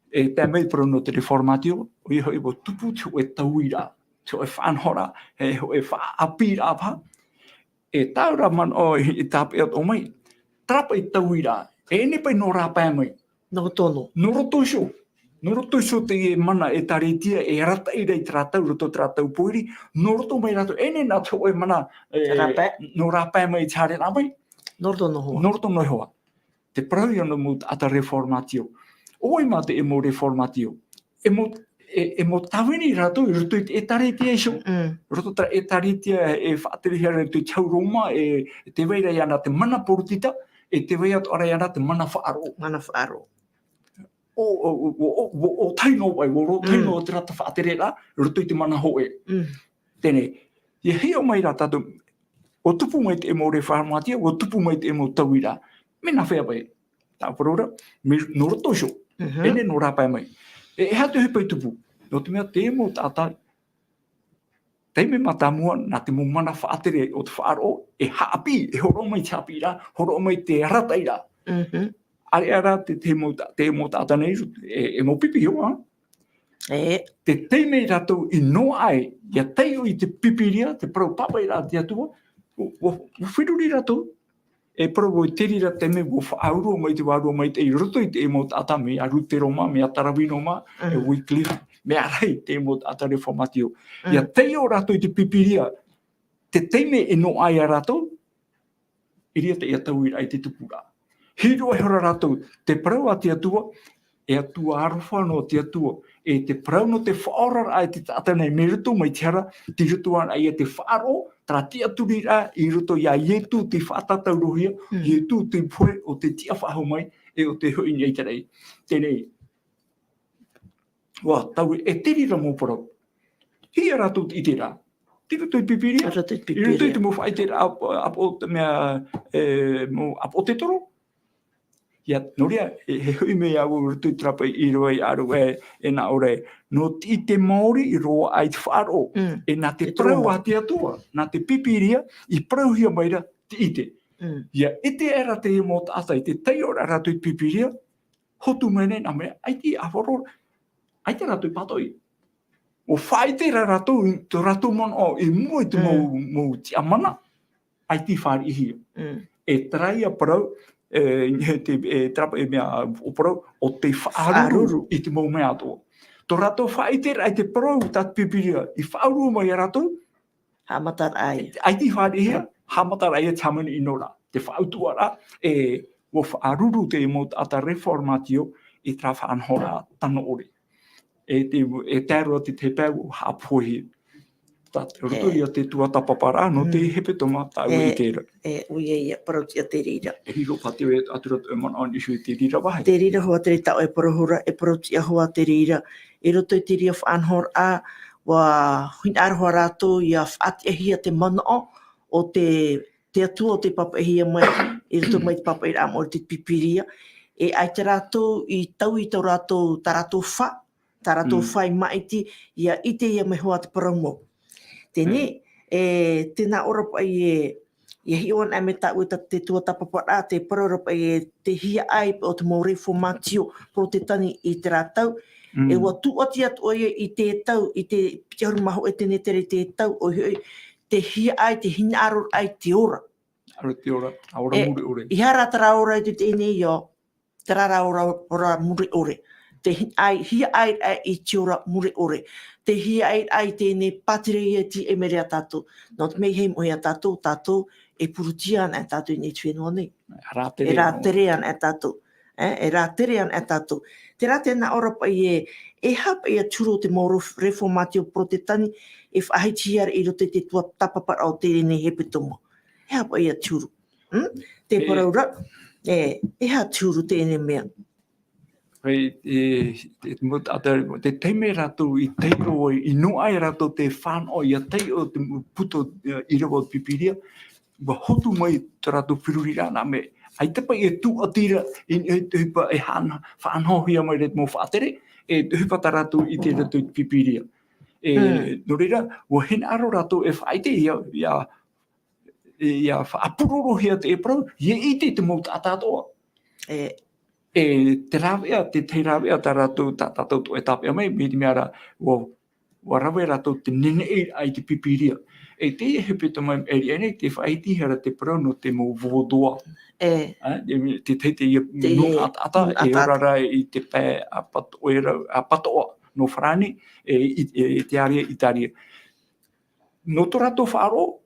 e te mei prono te reformatio, o i hoi mo tupu te oe tauira, te oe whanhora, e oe whaapira apa, e taura man o i tāpe at o mai, trapa i tauira, e ne pai no rāpai mai. No tono. Noroto iso te mana e taretia, e rata ira i tratau, roto tratau poiri, noroto mai rato, e ne nā tō e mana, no rāpai mai tāre nā mai. Noroto no hoa. Noroto no hoa. Te prau i ana mo ata reformatio. Oi mā te e mo reformatio. E mo tawini rato, i roto e taretia iso. Roto e taretia e whaaterihia rato i tauroma, e te weira i ana te mana porutita, e te wei atu ara i ana te mana whaaro. Mana whaaro. O taino wai, o taino o te rata whaaterera, roto i te mana hoe. Tēnei, i heo mai rā tātou, o tupu mai te e mo reformatia, o tupu mai te e mo tauira. Mena whea pai. Tā parora, no roto iso. Ene no rāpai mai. E hatu hepai tupu. No te mea te mo tātai. Teime matamua nā te mo mana whaatere o te whaaro, e haapi, e horo mai te hapi rā, horo mai te rata i rā. Are ara te mo tātai nei, e mo pipi hoa. Te teime rato i no ai, ia teio i te pipiria, te prau papa i rā te atua, o whiruri rato, e prau i terira teme o whaaro mai te wāro mai te i roto i te mo tātai me a Ruteroma, me a Tarawinoma, e Wycliffe, me a rei te mo tātai reformatio. Ia teio rato i te pipiria, te teime e no ai a rato, i ria te ia tau i rai te tupura. Hiro e hora rato, te prau a te atua, e atua arofa no te atua, e te prau no te whaora ai te tātai nei me ruto mai te hara, te ruto ana ai te whaaro, tra te aturi rā, i ruto ia ietu te whātatau rohia, ietu te poe o te tia whaho mai, e o te hui nei terei. Tēnei, tau e terira mō parau. Hia rato i te rā. Te ruto i pipiria, i ruto i te mo whai te rā, apo te mea, apo te toro. Ia, norea, he hui mea au rutu trapa i roa i aru e nā ore, no i te Māori i roa ai te whaaro, e nā te prau a te atua, nā te pipiria, i prauhia maira te ite. Ia, e te era te e mō tātai, te teiora ratu i pipiria, hotu mene nā mea, ai te awhoro, ai te ratu i patoi. O whai te ratu, te ratu mana o, i mua i te mō ti amana, ai te whari ihia. E traia prau, trapa e mea oporau o te whaaruru i te mau mea atua. Tō rato whaitera ai te parau tat pipiria i whaaruru mai a rato. Hamatar ai. Ai te whaari hea, hamatar ai a tamani i nora. Te whautua ra, o whaaruru te mo ata reformatio i tra whaanhora tano ore. E tēroa te pēu hāpohi. Ruto ia te tuata papara, no te hepe toma tau i tēra. Uia ia, parautia te rira. E hiro pati e aturatu e mana an isu te rira wahe. Te rira hoa te tau e parahura, e parautia hoa te rira. E roto i te ria whaanhor a, wa huina aroha rātou ia whaati ehia te mana o te atua o te papa ehia mai, e roto mai te papa i rā mori te pipiria. E ai te rātou i tau i tau rātou ta rātou wha, ta rātou whai maiti, ia ite ia me hoa te paraumo. Tēnei, tēnā ora pai Ia hi on ame ta uita te tua tapapara te parorapa te hia ai o te mo reformatio pro te tani I te rātau. E wa tu ati atu oia I te tau, I te piaru maho e tene tere te tau, o te hia ai, te hina aro ai te ora. Aro te ora, aora muri ore. I hara tara ora I te tēne I o, te rara ora muri ore. Te hia ai I te ora muri ore. Te hia ai tēne patire I ti e mere a tātou. Nō te mei hei mohi a tātou e purutia ana a tātou I nei tuenua nei. E rātere ana a tātou. E rātere ana a tātou. Te rātere na ora pa e hapa I a turo te mo reformatio pro te tani e whahiti ara I rote te tua tapapara o te rene he pitomo. E hapa I a turo. Te paraura, e ha turo tēne mea. Te teime rātou I teiro I no ai rātou te whānau I a teiro te puto I rewa pipiria, wa hotu mai te rātou whiruri rāna me. Ai te pai e tū atira I te hupa e whānau hia mai re mo whātere, e te hupa ta rātou I te rātou pipiria. No reira, wa hena aro rātou e whaite ia whaapuroro hia te e prau, I te mauta atatoa. Te rawea, te rawea ta rātou tātou to e tāpea mai, me te meara, wa rawe rātou te nene ai te pipiria. E te e hepeta mai eri te whaiti hera te prau no te mo vodoa. Te teite I nuna ata, e orara I te pē a patoa no wharani, e te aria I taria. No to rātou whaaro,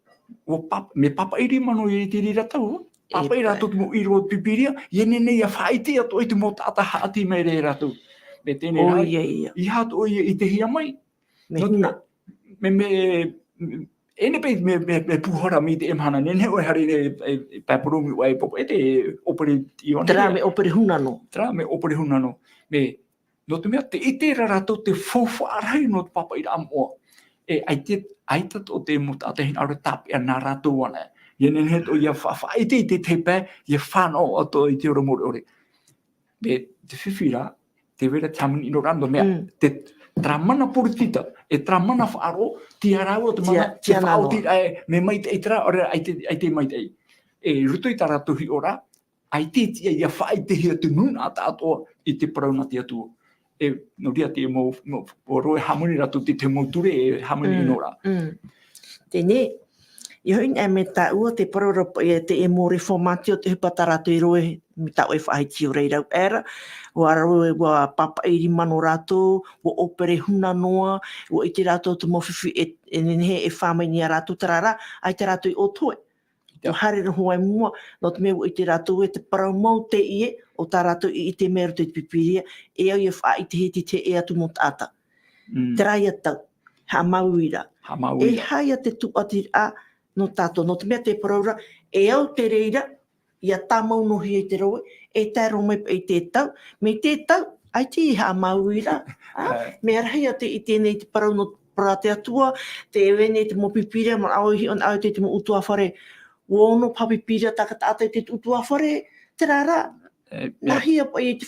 me papa iri mano I te riratau, papa I rātou mo iro pipiria, I nene ia whaiti ato I te mo tata haati mai re rātou. Me tēne rai, I hatu oia I te hia mai. Me huna. Ene pei me puhora mi te emhana, nene oi hari e paparumi wai popo, e te opere I ona. Tera me opere huna no. Tera me opere huna no. Me, no te mea, te ite raratou te whauwhaarai no te papa I amoa. Ai tato te muta te hina aure tapi a nā rātou ana. Ia nene to ia whaite I te tepe, ia whanau ato I te ora mori ore. Me, te whiwhira, te wera tamani ino rando, mea, te tramana puritita, e tramana whaaro, ti arau te mana, te whaoti me maite I tera, ora ai te maite ai. E ruto I tā rātou hi ora, ai te tia ia whaite hia te nuna ata atoa I te parauna te atua. E no ria te mo roe hamuni rātou te mauture e hamuni inora. Tēne, I hoi nā me tā ua te parorapa te e mo reformatio te hupata rātou I roe mi tā oi whahiti o reirau era. Wa roe wa papa iri mano rātou, wa opere huna noa, wa I te rātou te mowhiwhi e nenehe e whamai ni a rātou tarara, ai te rātou I o toe. O hare raho ai mua, no te mea I te rātou e te parau mau te ie, o tā rātou I te mea te pipiria, e au ia wha I te heti te e atu mo tāta. Te rai atau, ha mauira. E haia te tuati a no tātou, no te mea te paraura, e au te reira, ia tā maunohi I te roe, e tā rome I te tau, me te tau, ai te ha mauira. Me arahia te I tēnei te parau no para te atua, te ewene te mo pipiria, ma au hi on au te mo utua whare, wono papipiria takata ata te utua whare, te rara. Nahia pa I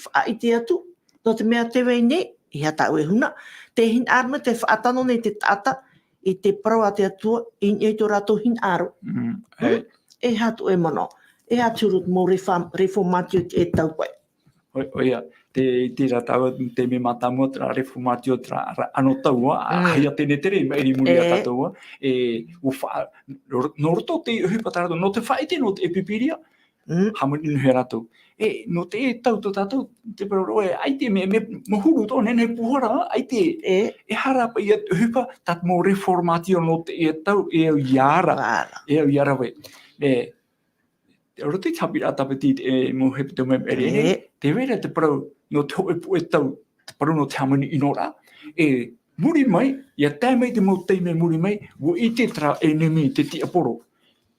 te atu, no te mea te wene, I hata ue huna. Te hin arma, te whaatano nei te tata, I te parau a te atua, I tō rātou hin aro. E hatu e mano. E hatu rut mo reformatio e tau pai. Oia, te rātau te me matamua tra reformatio tra ano taua, haia tēne tere, eri muri a tātua. No roto te hupata rātou, no te whaite no te epipiria, hamuni inu he rātou. No te e tau tō tātou, te paroe, ai te me mohuru tō, nene puhora, ai te e harapa I hupa, tat mo reformatio no te e tau, e au iara. E au iara we. Roto I tapira tapiti e mo hepito me eri, te wera te parau no te hoe pu e tau, te parau no te hamuni inora, e muri mai, ia tēmei te mau teime muri mai, wo I te tra e nemi te ti aporo.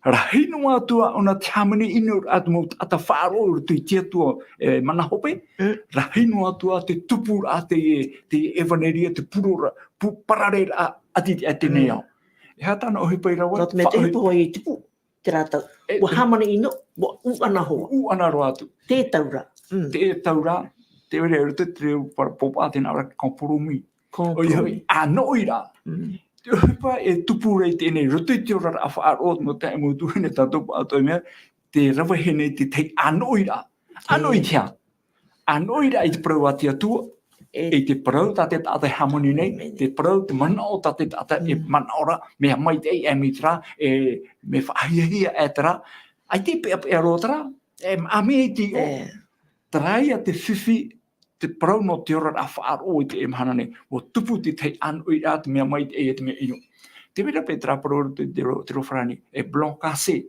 Rahino atua ona te hamuni inora atu mau ata whaaro roto I te atua mana hope, rahino atua te tupu a te evaneria, te purora, pararera ati te neau. E hatana o hipai rawa. Roto me te hipo I tipu. Te rātau. Wa hamana ino, wa uana hoa. Uana roa atu. Te taura. Te taura, te were rutu te reo para popa tēnā ora kompurumi. Kompurumi. A noira. Te huipa e tupu rei tēnei roto i te ora a whaaro no te emu tuhine tātou pātou mea, te rawa hene te tei anoira. Anoi tia. Anoira i te parau atia tua. E te parau ta te tātai harmoni nei, te parau te manao ta te tātai e manaora, mea mai te e mitra, me whahiahia e tera. Ai te pea pea rotara, a mea ti o. Taraia te whiwhi, te parau no te ora a whaaro i te emhana nei, o tupu te tei anoira te mea mai te e te mea ino. Te mera pe tra parau te rowharani, e blanc cassé.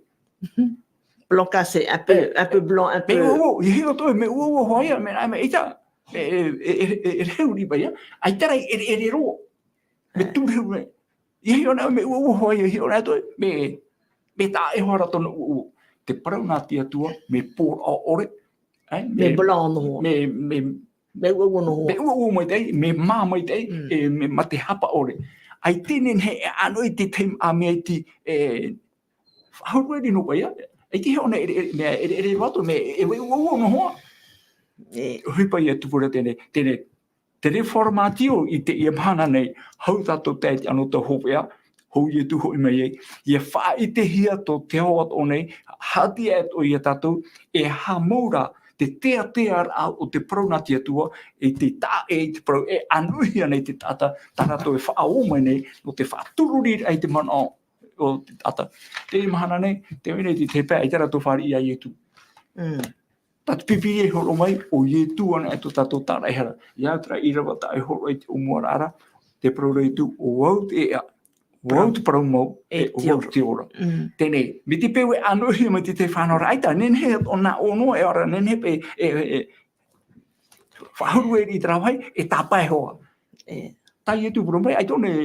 Blanc cassé, un peu blanc, un peu... Me uo, i hiro toi, me uo hoia, me ita, e reu riba ia, ai tarai e ro, me tūreu me. I hiro nao me uo hoia, i hiro nao toi, me tā e hoara tonu uo. Te parau nā tia tua, me pōr o ore. Me blanc no hoa. Me uo no hoa. Me uo mai tei, me mā mai tei, me mate hapa ore. Ai tēnen he anoi te teim a mea ti, haurueri no ia, ai te heo e wato me e uo no hoa. Huipa ia tupura tēne, te reformatio i te ia mana nei, hau tātou tēti anō te hopea, hou i tu hoi mai ei, ia wha i te hia tō te hoa o nei, hati et o ia tātou, e ha maura te tea o te paraunatia tua, e te tā e te parau, e anuhia nei te tata, tātou e wha o mai nei, no te wha tururi ai te mana o te tata. Te mahana nei, te wene te pēa, i tera tō whari ia i tu. Tatu pipiri e horo mai, o ie tu ana e tō tātou tāra e hara. Ia tra i rawa tā e horo e te umuara ara, te parau rei tu o wau te ea. Wau te parau mau e o wau te ora. Tēnei, me te pewe anuhi mai te whanora aita, nenhe o nā ono e ora, nenhe pe whahuru e ri trawai, e tāpai hoa. Tai e tu parau mai, ai tōne,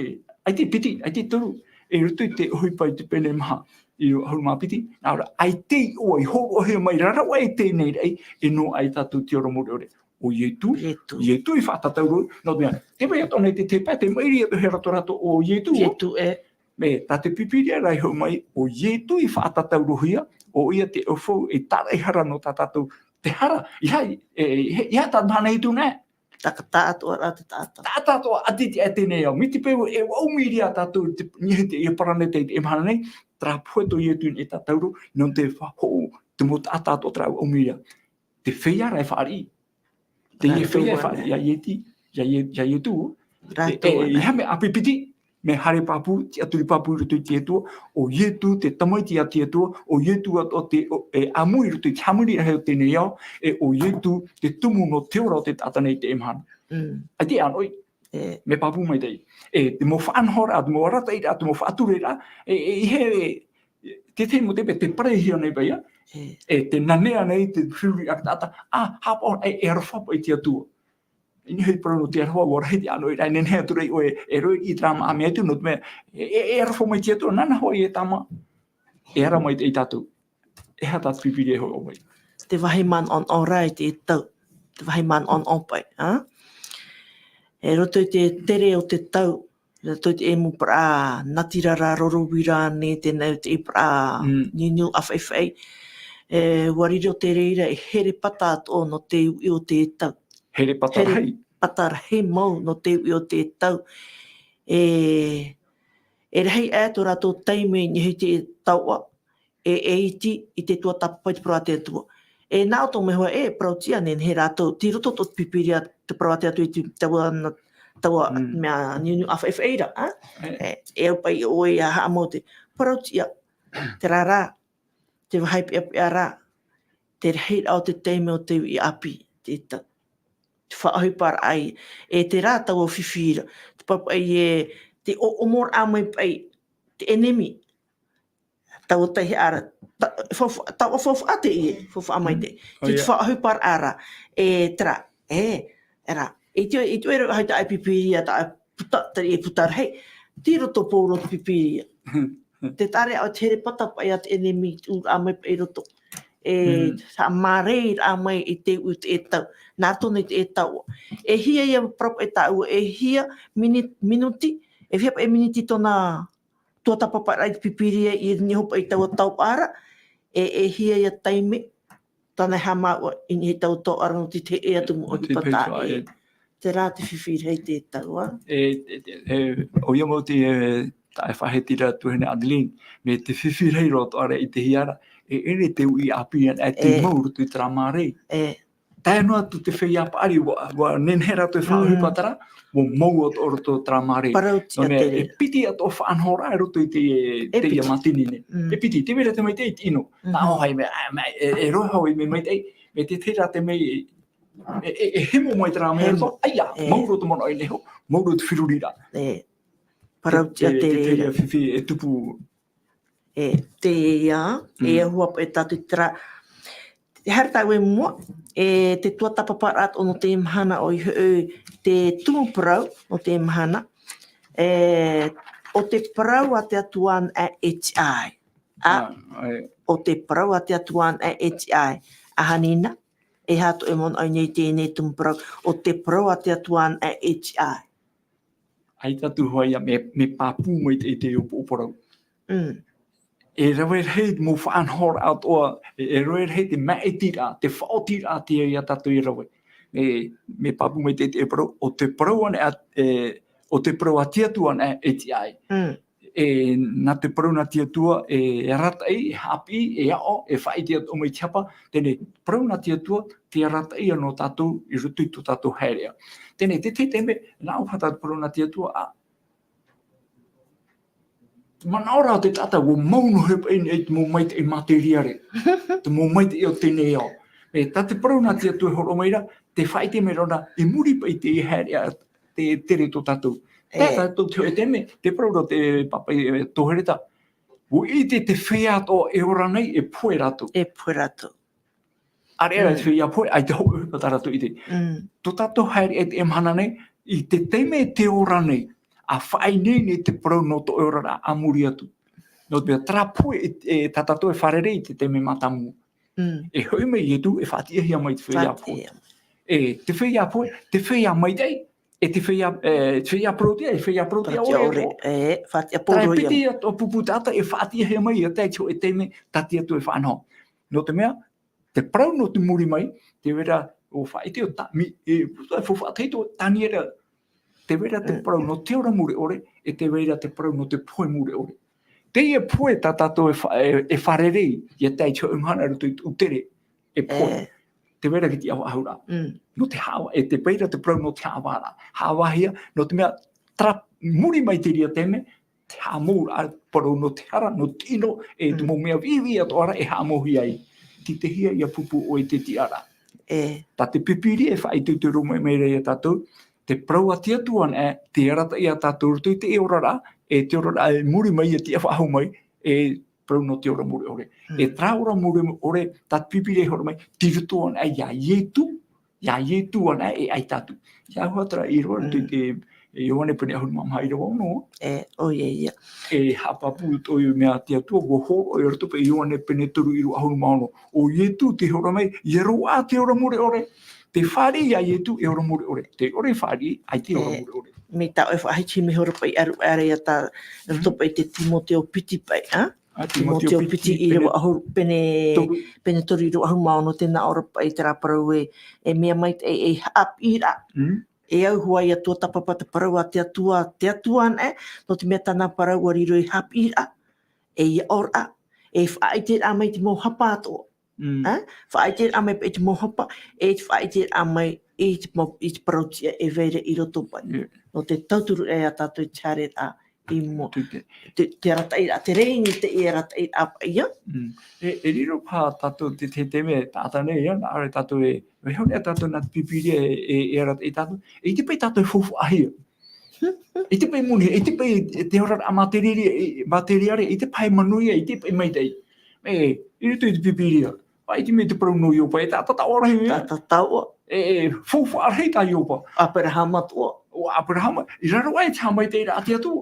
ai te piti, ai te turu, e rutu te huipai te pene maha. I hau mā piti, nāra, ai te oi, horo he mai rarawa e tēnei rei, e no ai tātou te ora mōre ore. O ietu i whātatau roi, no mea, te mea tōne te pā, te mairi e te hera tō rato o ietu. Ietu e. Me, tā te pipiri rai hau mai, o ietu i whātatau rohia, o ia te ofo e tārai hara no tā tātou, te hara, ia tā mana i tū nē. Taka tātua rā te tātou. Tātua ati te tēnei au, miti pēu e waumiri a tātou, nihe te ia parane te emhana nei, tra pueto ietu e tātauro, non te whahou, te mo tātātua tra waumiri a. Te whea rai whaari. Te ie whea whaari, ia ieti, ia ietu. Ia me apipiti, me hare papu, te aturi papu rutu i te etua, o ietu, te tamaiti a te etua, o ietu o te amui rutu i te hamuri a heo tēnei au, o ietu te tumu no te ora o te tātanei te emhana. Ai te anoi, me papu mai tei. Te mo whanhora, te mo rata ira, te mo whaature ira, te te mo tepe, te parehia nei baia, te nanea nei, te whiuri a tāta, hapa e arwhapa i te atua. Ini hei parano te arwha wara hei te anoi rai, nen hea turei o e roi i trama a mea tu, no te mea, e arwha mai te atua, nana hoi e tama, e ara mai te i tātou. E ha tātu pipiri e hoi o mai. Te wahi man on rai te tau, te wahi man on pai, e roto i te tere o te tau, roto i te emu pra natirara rorowira ne tēnei te pra ninu awhaiwhai, wariro te reira e here pata ato no te ui o te tau. Here patarahei. Patarahei mau no te ui o te tau. E rei e tō rato teime nihi te taua, e iti i te tua tapapai te proa te atua. E nāo tō me hoa prautia nen he rato, ti roto tō pipiria te proa te atua i te taua mea niunu awhaiwhaira. E au pai oe a haa mo te prautia, te rara, te wahaipi api a rā, te rei au te teime o te i api, te whaahupar ai, e te rā tau o whiwhira, te papai te omor a mai pai, te enemi, tau o tehi ara, tau o whawha ate i, whawha amai te, te whaahupar ara, e tra, era, e tio e haita ai pipiria, ta e putar, hei, tiro tō pōro te pipiria, te tare au te here patapai at enemi u a mai pai roto. Sa marei a mai i te u te tau. Nā tōne te tau. E hia ia prop e tau, e hia minuti, e hia e miniti tōna tua tapapai rai pipiria i nihopa i tau tau para, e hia ia taime, tana hama i ni tau tō arano te e atu mo i patai. Te rā te whiwhiri hei te taua. O ia mo te tae whahetira tuhene Adeline, me te whiwhirei roto ara I te hiara, ere te ui apian te mauru tu tramarei. Tae noa tu te whai apari, wa nenhera tu whahupatara, wo mau o roto tramarei. Parauti a te E piti ato whanhora e roto I te ia matinine. E piti, te wera te mai te ino. Nā ohai me, e roha hoi me mai te, me te tera te mei, e hemo mai tera mea roto, aia, mauro to mono I neho, mauro te whirurira. Parauti a te Te ia whiwhi e tupu. Te ia, e hua e tatu tera. Te haratau e mua, te tua tapaparat o no te imahana o te tumuparau o te imahana. O te parau a te atuan a HI. O te parau a te atuan a HI. A hanina, e hato e mon au nei tēnei tumuparau. O te parau a te atuan a HI. Ai tatu hoia me papu mai te uporau. E rawe hei mo whanhor out o, e rawe hei te maetira, te whaotira te ia tatu I rawe. Me papu mai te parau, o te parau ane o te parau a tiatua ane HI. Nā te parau na tiatua e ratai, e hapi, e ao, e whaitia o mai tiapa, tene parau na tiatua, te ratai anō tātou I rutu I tō tātou hairea. Tene, te teme, nā upata parau na tiatua, manaora te tata, wo maunu hepa e te mō mai te materiare, te mō mai te o tēnei ao. Tā te parau na tiatua horo meira, te whaite me rona, e muri pa I te hairea, te tere tō tātou. Tata tō te teme, te parau te papai tohereta, wo I te whea tō e ora nei, e poe rato. E poe rato. Are era te whea poe, ai te hau hepa tarato I te. Tō tātou haere e te emhana nei, I te teme te ora nei, a whai nei te parau no to ora a muri atu. No te tra poe e tatato e wharerei te teme matamu. E hoi mai e tu e whatia hia mai te whea poe. Te whea poe, te whea mai tei, e te whea protea, e whea protea ore. Whatia poro ia. Trai piti o puputata e whatia hia mai e teicho e teme tatia tu e whanau. No te mea, te parau no te muri mai, te wera o whaite o tami, e whawhateito taniera, te wera te parau no te ora muri ore, e te wera te parau no te poe muri ore. Te ia poe tatato e wharerei, ia teicho umhana rutu I utere, e poe. Te wera ki te awa ahura. No te hawa, e te peira te parau no te hawara. Hawahia, no te mea, muri mai te ria teme, te hamura, parau no te hara, no tino, e te mo mea vivi ato ara, e hamohi ai. Ti te hia ia pupu o I te tiara. Ta te pipiri e whaite te rumai mai rei a tātou, te parau a tiatuan e te arata I a tātou rutu I te eorara, e te orara e muri mai e te awhahu mai, e parau no te ora muri ore. E tra ora muri ore, ta pipiri e hora mai, tirutuan e ia ietu ana e ai tātou. Ia huatara I roa rutu te e ioane pene ahuru mamahai roa no. O ia. E hapapu to I mea te atua, wo horo e rutu pe ioane pene turu I roa ahuru maono. O ietu te hora mai, I roa te ora muri ore. Te whare ia ietu e ora muri ore. Te ore whare ai te ora muri ore. Me tau e whahichi me horo pai aru are a tā rutu pai te Timoteo Piti pai, Timoteo Piti I roa ahuru pene turu I roa ahuru maono tēnā ora pai te rā parau e mea mai e hapira. E au hua ia tō tapapa te parau a te atuan no te mea tāna parau a riro I hapira, e ia ora, e whaite a mai te mohapa ato. Whaite a mai te mohapa, e whaite a mai I te parautia e veire I roto pai. No te tauturu e a tātou te hare a I mo. Te ratai a te reini te e ratai a ia. E riro pā tātou te teme tātane ia, nā are tātou e hone a tātou nā pipiri e ratai tātou. E te pai tātou fufu ahia. E te pai muni, e te pai te horar a materiare, e te pai manuia, e te pai maitei. I rito I te pipiri ia. Pai te me te parau no iopa, e tātata ora hei ia. Tātata ora. Fufu arhei tā iopa. Aperahama tua. O Abrahama, I raro ai tā mai teira ati atu.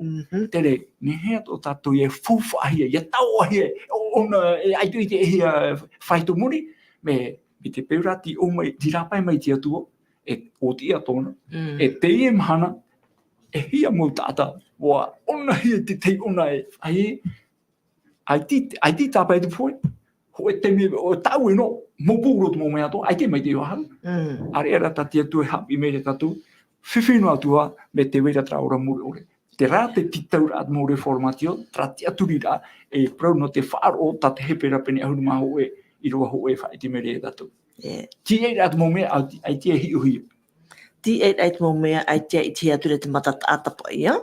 Tere, ni hea tō tātou e fufu ahia, e tau ahia, ona e aitu I te ehia whaito muri, me te peurati o mai, ti rapai mai te atua, e o ti atona, e te ie mahana, e hia mau tāta, wa ona hia te tei ona e, ai ti tāpai te poi, ho e te me, o tau e no, mo pūro tu mo mea tō, ai te mai te yoharu. Are era tā te atu e hapi me te tatu, whiwhino atua me te wera tra ora muri ore. Te rā te titaura at mo reformatio, tra te aturi rā, e prau no te whaaro ta te hepera pene ahuru maho e, i roa ho e whaiti mere e tatu. Ti e at mo mea, ai tia hi uhi. Ti e ait mo mea, ai tia i tia ture te matata atapa ia.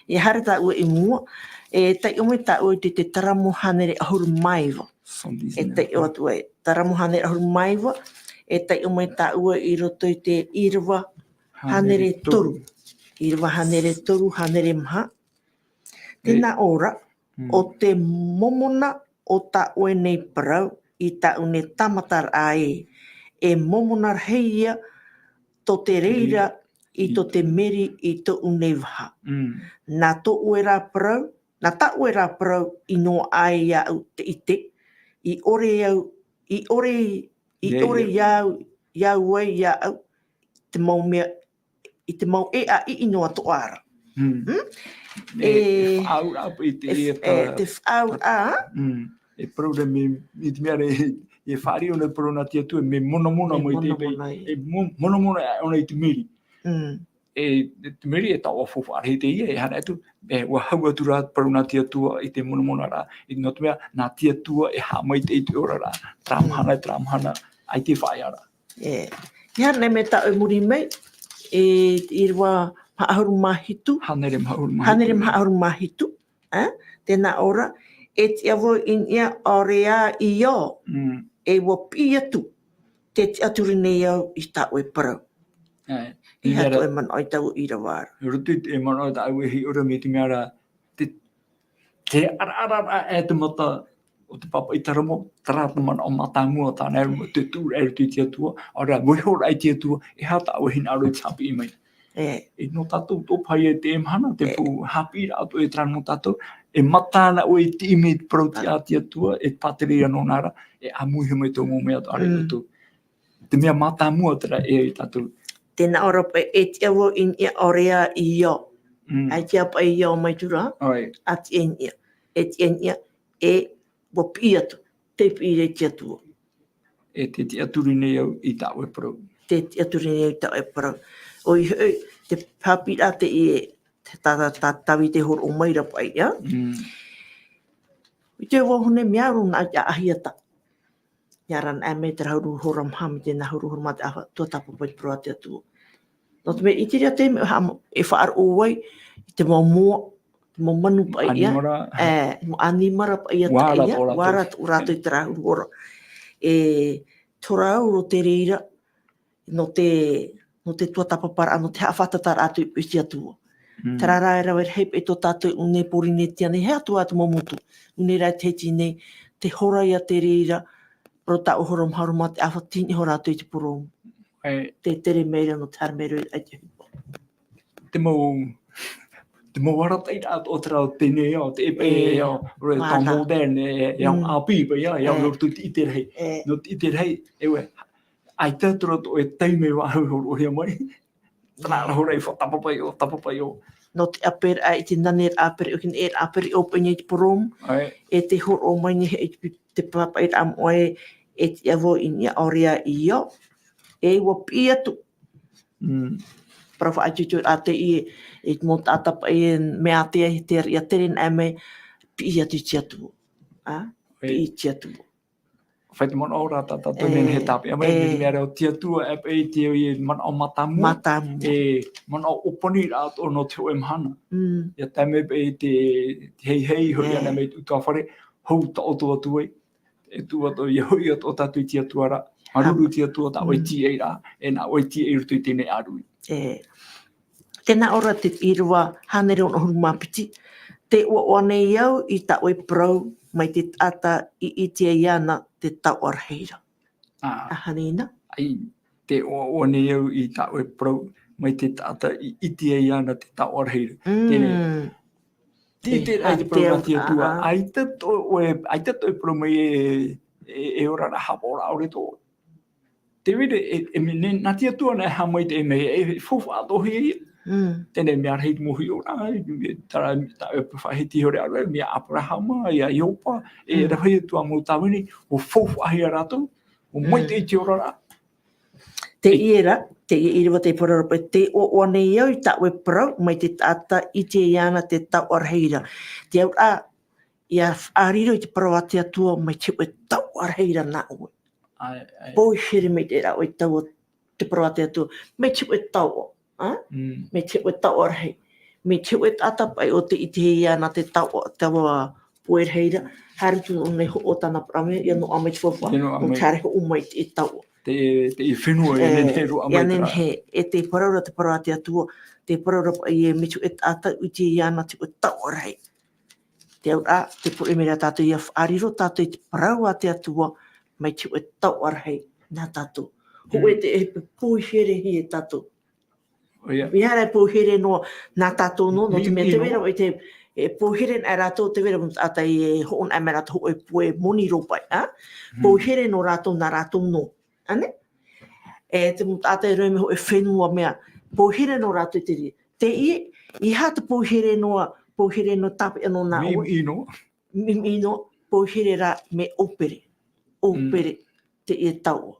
E hare ta ua i mua, e tai ome ta ua te taramu hanere ahuru maiwa. E tai o atua e taramu hanere ahuru maiwa, e tai ome ta ua i roto i te irawa hanere toru. Irawa hanere toru, hanere maha. Tēnā ora, o te momona o ta ue nei parau, i ta une tamatar a e momona heia to te reira i to te meri i to une waha. Nā to ue rā parau, nā ta ue rā parau i no ai au te ite, i ore iau ai iau, te mau mea, i te mau e a i no ato ara. E whaura pa i te e Te whaura. E prau me te mea e whaari ona prau na tia tu, me mona mo i te pei, e mona ona i te miri. E te miri e tau a whawhare te ia, e hana atu, e ua hau atu rā prau na tia tua i te mona rā, i no te mea, nā tia tua e hamai te i te ora rā, tramhana, ai te whae ara. I hana me ta o muri mei, i rua maahuru mahitu. Hanere maahuru mahitu. Tēnā ora, e te avo in ia orea i o, e wa pi atu, te aturi nei au i ta oe parau. I hato e man oi tau i rawara. Rutu e man oi tau e hi ora me te mea rā, te ara e te mata o te papa i taramo, tarata man o matamua tāna e te tūra e rutu i tia tua, ora wehora i tia tua, e hata au e hina aro i tapi i mai. E no tātou tōpai e te emhana, te pū hapi rā ato e trana no tātou, e matāna o e te ime prauti a tia tua, e patere anō nara, e amuhi mai tō mō mea to are utu. Te mea matamua tera e i tātou. Tēnā ora pa e te awo in ia orea i o. Ai tia pa i o mai tura, a ti en ia. E ti en ia, e wapi atu, te pi re tia tua. E te aturi nei au i tāu e parau. Te aturi nei au i tāu e parau. O i hoi, te papira te i e, te tawi te horo o maira pa i, ia. I te wahone miaru na a ahiata. Iaran a me te rauru horam hami te na huru hormate awa tua tapu pai proa te atua. No te me i te rea te me e whaar o wai, i te mau mua, te mau manu pa i ia. Mo animara pa i ata ia. Warat o rato i te rauru hora. E tora auro te reira, no te tua tapapara, no te hawhatatara atu i pisi atua. Te rara e rau e heip e tō tātou unei pori ne tia nei, he atua atu momutu. Unei rai te heti nei, te hora ia te reira, pro ta o horom haruma te awa tini hora atu i te poro. Te tere meira no te haramero ai te hupo. Te mo waratai rā o te rao tēne o te epe e o roi tā modern e au apipa ia, e au lortu i te rei. No i te rei, ewe, ai tātura to e teime wahau horo hea mai. Tāna hora i whatapapai o. No te apere ai te naner apere o kin e apere o paini i te porom. E te horo o mai ni he te papa i am oe e te avo i nia orea i o. E wapi atu. Prawa atutu a te i e mo tātapa i mea te i a teren a me pi atu ti atu. Pi ti atu. Whai te mana ora tata tōnen he tāpi. Amai me mea reo tia tua e te i mana o matamu. E mana o opani rā tō no te o emhana. Ia taime e te hei hoi ana me utua whare. Hou ta o tō atu e. E tua tō i hoi o tātu i tia tua rā. Haruru tia tua ta oi ti e rā. E nā oi ti e rutu i tēnei arui. Tēnā ora te irua hanere o huru mapiti. Te ua nei au i ta oi prau mai te tata i tia iana te tau arheira. Hanina? Ai, te ua nei au i ta oi prau mai te tata i tia iana te tau arheira. Tēnei. Te ai te prau tia tua. Ai tato e prau mai e ora na hapora aure tō. Te vire, nā tia tua nei hamai te mei, e fufa ato hei. Tēnei mea rei mohi o rā, tara e whahiti hore aru, mea Abrahama, ia Iopa, e rahai tua mō tāwini, o fufa ahi a rātou, o mai te iti ora rā. Te iera, te iriwa te pororopa te o nei au i taue parau mai te tata i te iana te tau arheira. Te au ia ariro i te parau ate atua mai te ue tau arheira na ue. Poi here mai te rao i tau te parau ate atua mai te ue tau o. Mai te ue tau arhei. Mai te ue tata pai o te i te iana te tau puerheira. Haritu o nei ho o tana parame ia no amai te whawha. O tare ho umai te tau o. Te i whenua e nen he roa mai nen he, e te paraura te parau ate atua, te paraura i e mitu e tata i te iana te ue tau arhei. Te au te pure mera tātou ia whaariro tātou i te parau ate atua, mai te ue tau arhei nā tātou. Ho e te e pūhere hi e tātou. Mihara e pūhere no nā tātou no te mea te vera i te pūhere nā rātou te vera ata i e hoon ai mera ho e pue moni ropai. Pūhere no rātou nā rātou no. Ane? E te ata e roi me ho e whenua mea. Pōhere no rātou te ri. Te i hata pōhere no tape anō nā ua. Mim ino. Pōhere rā me opere. Opere te e tau.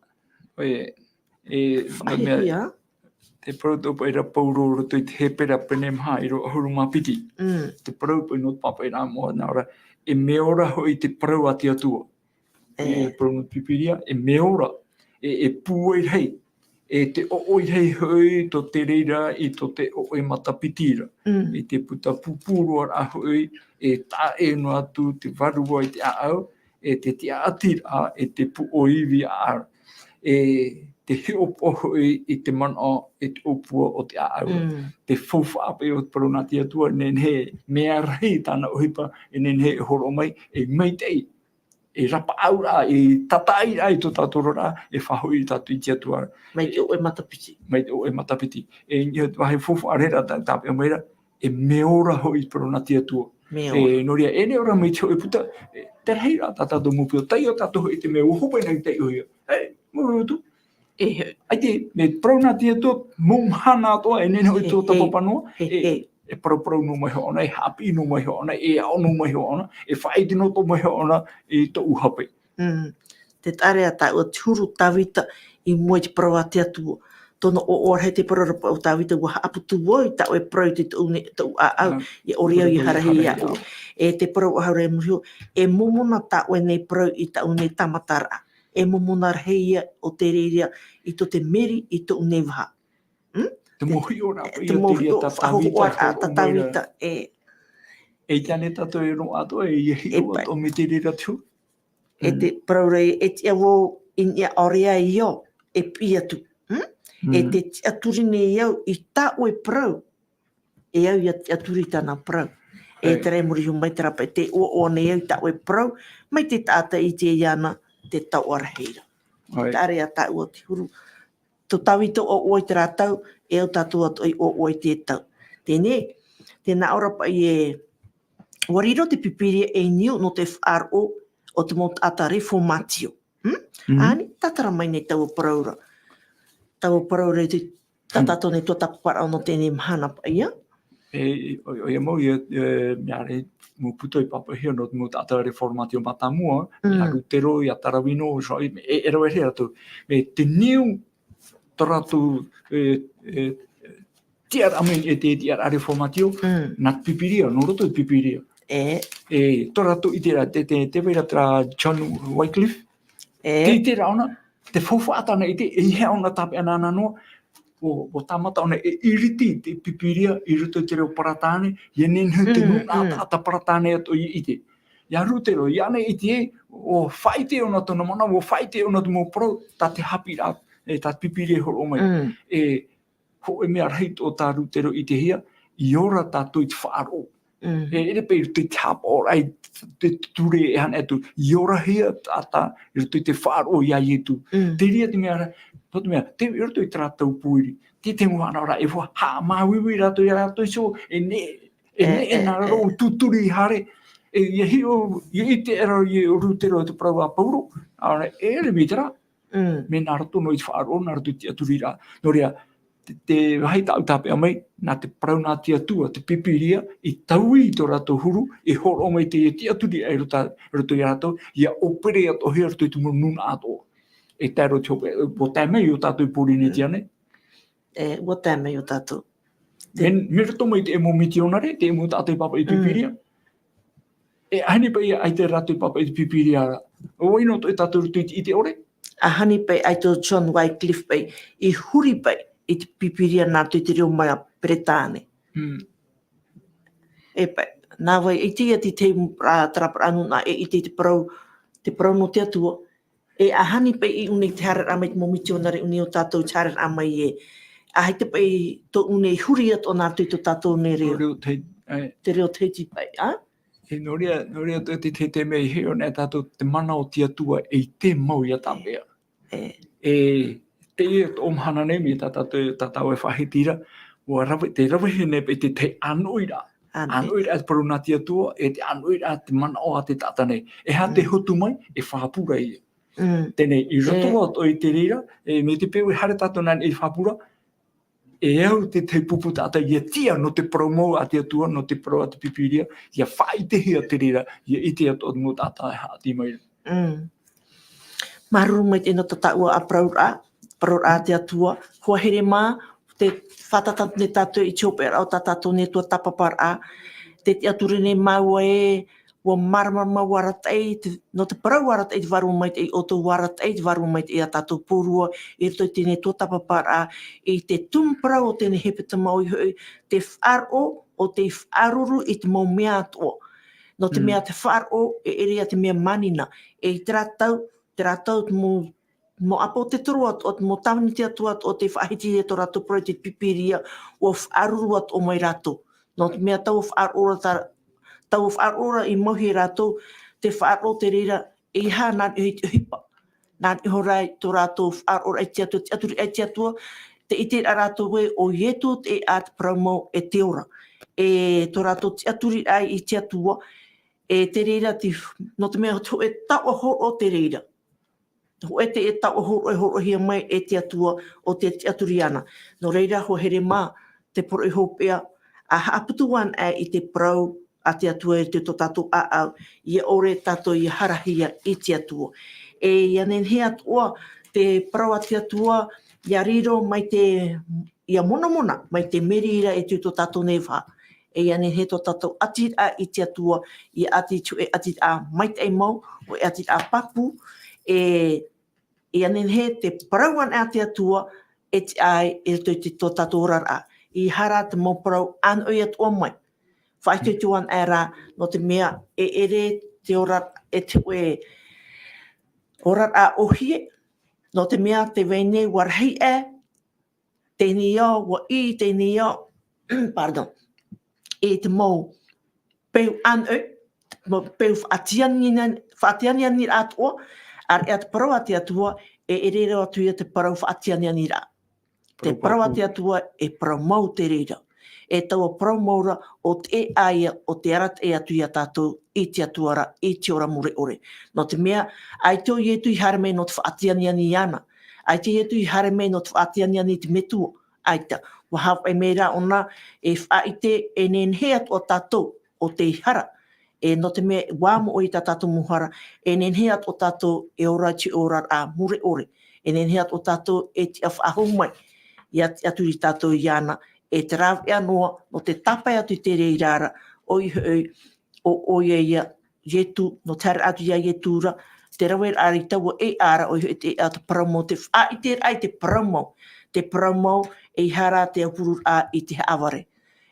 Te parautopa i ra pauroro tui te hepera pene mha i ro ahuru mapiti. Te paraupa i no papa i rā moa nā ora. E meora hoi te parau ati atua. E parau no pipiria. E meora. E pūai rei. E te ooi rei hoi to te reira i to te ooi matapitira. E te puta pupuru ar ahoi. E tā e no atu te varua i te aau. E te atira e te puoiwi ar. E te heopo hoi i te mana e te opua o te aau. Te fawhaape o te paronati atua nen he mea rei tāna ohipa e nen he horo mai e maitei. E rapa aura, e tatai ai to tātoro rā, e whahoi tātu i te atua. Mai te oe matapiti. Mai te oe matapiti. E wahe fofu arera tāpe o meira, e meora hoi paronati atua. E noria, e neora mai te oe puta, te rei rā tātou mupio, tai o tātou hoi te mea uhopai nai tei hoi. Hei, moro tu. Ai te, me paronati atua, mumhana atoa, e nene hoi tō tapapanoa. E parau no mai hoona, e hapi no mai hoona, e ao no mai hoona, e whaiti no to mai hoona, e to uhape. Te tare a tai o turu tawita i mua te parau ate atua. Tono o orhe te parau o tawita ua haapu tu woi, ta oe parau te tau au, i ori au i harahi au. E te parau o haure e murio, e momona ta oe nei parau i ta nei tamatara. E momona reia o te reiria i to te meri i to nei waha. Te mohi o rapa te mohi o tatawita e tane tato e no ato e hi o ato me te rira tu. E te praurei e te awo in ia orea i o e pia tu. E te aturine i au i ta oe prau. E au i aturi tana prau. E te rei muri mai te rapa e te o ne au i ta oe prau. Mai te tata i te iana te tau arheira. Tare a ta ua te huru. To tawito o oi te rātau, e au tātou atu o oi te tau. Tēnei, tēnā orapa i e wariro te pipiria e niu no te whaaro o te mot ata reformatio. Ani, tatara mai nei tau paraura. Tau paraura i te tatato nei tō tapapara no tēnei mahana pa ia. O ia mau ia meare mu puto i papahia no mu tata reformatio matamua, i arutero, i atarawino, e rawe rea tu. Me te niu toratu tiar amen e te tiar a reformatio na pipiria, no roto i pipiria. Toratu i te vera tra John Wycliffe. Te rauna, te fawhaatana i te e heauna tape anana no, o tamata ona e iriti te pipiria i ruto te reo paratane, i nenhu te nuna ata paratane ato i te. Ia rutero, i ane i te o whaite ona tona mana, o whaite ona tu mo pro, ta te hapi rā. E tā pipiri horo mai. E ho e mea reit o tā rutero i te hia, i ora tātou i te whaaro. E ere pei te tap orai, te ture e hana etu, i ora hia tātā, i ruto i te whaaro i ai etu. Te ria te mea, te ruto i tātou puiri, te muana ora, e fua ha māwiwi rato i rato i so, e ne nā raro tuturi i hare, e i te era i rutero i te parau a pauro, e ere mi te rā. Me nā rato no i whaaro, nā rato i te aturira. Nō rea, te wahi tau tāpe a mai, nā te parau nā te atua, te pipiria, i taui i tō rato huru, i horo mai te aturi ai rato i rato, i a opere ato hea rato i tumu nuna ato. E tai roto, o tai mei o tātou i pōri ne te ane. Ua tēmei o tātou. Me rato mai te emo miti onare, te emo tātou papa i pipiria. Hani pa ia ai te rato i papa i te pipiria ara. O ino to e tātou rutu i te ore? A hani pai ai tō John Wycliffe pai, i huri pai i te pipiria nā tui te reo mai a Bretāne. E pai, nā wai, i tia ti te trapara anu nā e i te parau no te atua. E a hani pai i unei te harar amai te momiti o nare uni o tātou te harar amai e. A hei te pai tō unei huri at o nā tui tō tātou ne reo. Te reo teiti pai, a? E noria te mei he o nē tātou te mana o te atua e te mau i a tāpea. E te ia o mhana nei mi tātou e whahitira, te rawe he nei te te anoira. Anoira e paru nā te atua, e te anoira te mana o a te tata nei. E ha te hotu mai, e whapura ia. Tēnei, i roto ato i te rira, me te pēu e hare tātou nani e whapura, e au te pupu tātou ia tia no te promo a te atua, no te pro a te pipiria, ia whai te hea te rira, ia i te ato no tātou e haati mai. Maruru mai te no tataua a praura te atua, kua here mā, te whatatat ne tātou i tiopera o tātou ne tua tapapar a, te aturi ne maua e, ua marama waratei, no te parau waratei te waru mai te i oto waratei te waru mai te i a tātou pūrua, i rito i tēne tō tapapar a, i te tumparau o tēne hepeta mau i hui, te wharo o te wharuru i te mau mea atoa. No te mea te wharo e ere a te mea manina, e i te rātau mo apo te toro atu, mo tamani te atu atu, o te whahiti e tō rātou pro te pipiria, o wharuru atu o mai rātou. No te mea tau whaarora i mohi rātou, te whaaro te rira, i ha nā i te hipa. Nā i horai tō rātou whaarora i te atua, te aturi i te atua, te ite a rātou e o ietu te art promo e te ora. E tō rātou te aturi ai i te atua, e te rira, no te mea tu e tau horo te rira. Ho e te e tau horo hia mai e te atua o te aturi ana. No reira ho here mā, te poro i hopea, a haaputuan i te prau a te atua e te tō tātou au, i ore tātou i harahia i te atua. E ianen he atua, te prau a te atua, ia riro mai te, ia mona, mai te merira e te tō tātou newa. E ianen he tō tātou atit a i te atua, i atitu e atit a mai te mau, o e atit a papu, e ianen he te parauan a te atua, e te ai e te tō tātou rara. I hara te mau parau an oi atua mai. Whaite tuan e rā, no te mea e ere te orar e te oe orar a ohie, no te mea te wene warhei e, te nia wa i te nia, pardon, e te mau peu an oi, peu whaatiania ni rā atua, ar e at parau a te atua, e ere reo atu ia te parau whaatiania ni rā. Te parau a te atua e parau mau te reira. E taua parau maura o te aia o te arat e atu i a tātou i te atuara i te ora mure ore. No te mea, ai tō i etu i hareme no te whaatiania ni ana. Ai te etu i hareme no te whaatiania ni te metua. Ai ta, wahau e mera ona e whaite e nen he atu o tātou o te hara. E no te mea, wāmo o i tā tātou muhara, e nen he atu o tātou e ora ti ora a mure ore. E nen he atu o tātou e te awhahau mai. I atu i tātou i ana, e te rāw e anoa, no te tapai atu te reirara, o i hui, o ia ietu, no te hara atu ia ietura, te rawer ari taua e ara, o i hui te atu promo, te whaite ai te promo e i hara te apurur a i te aware.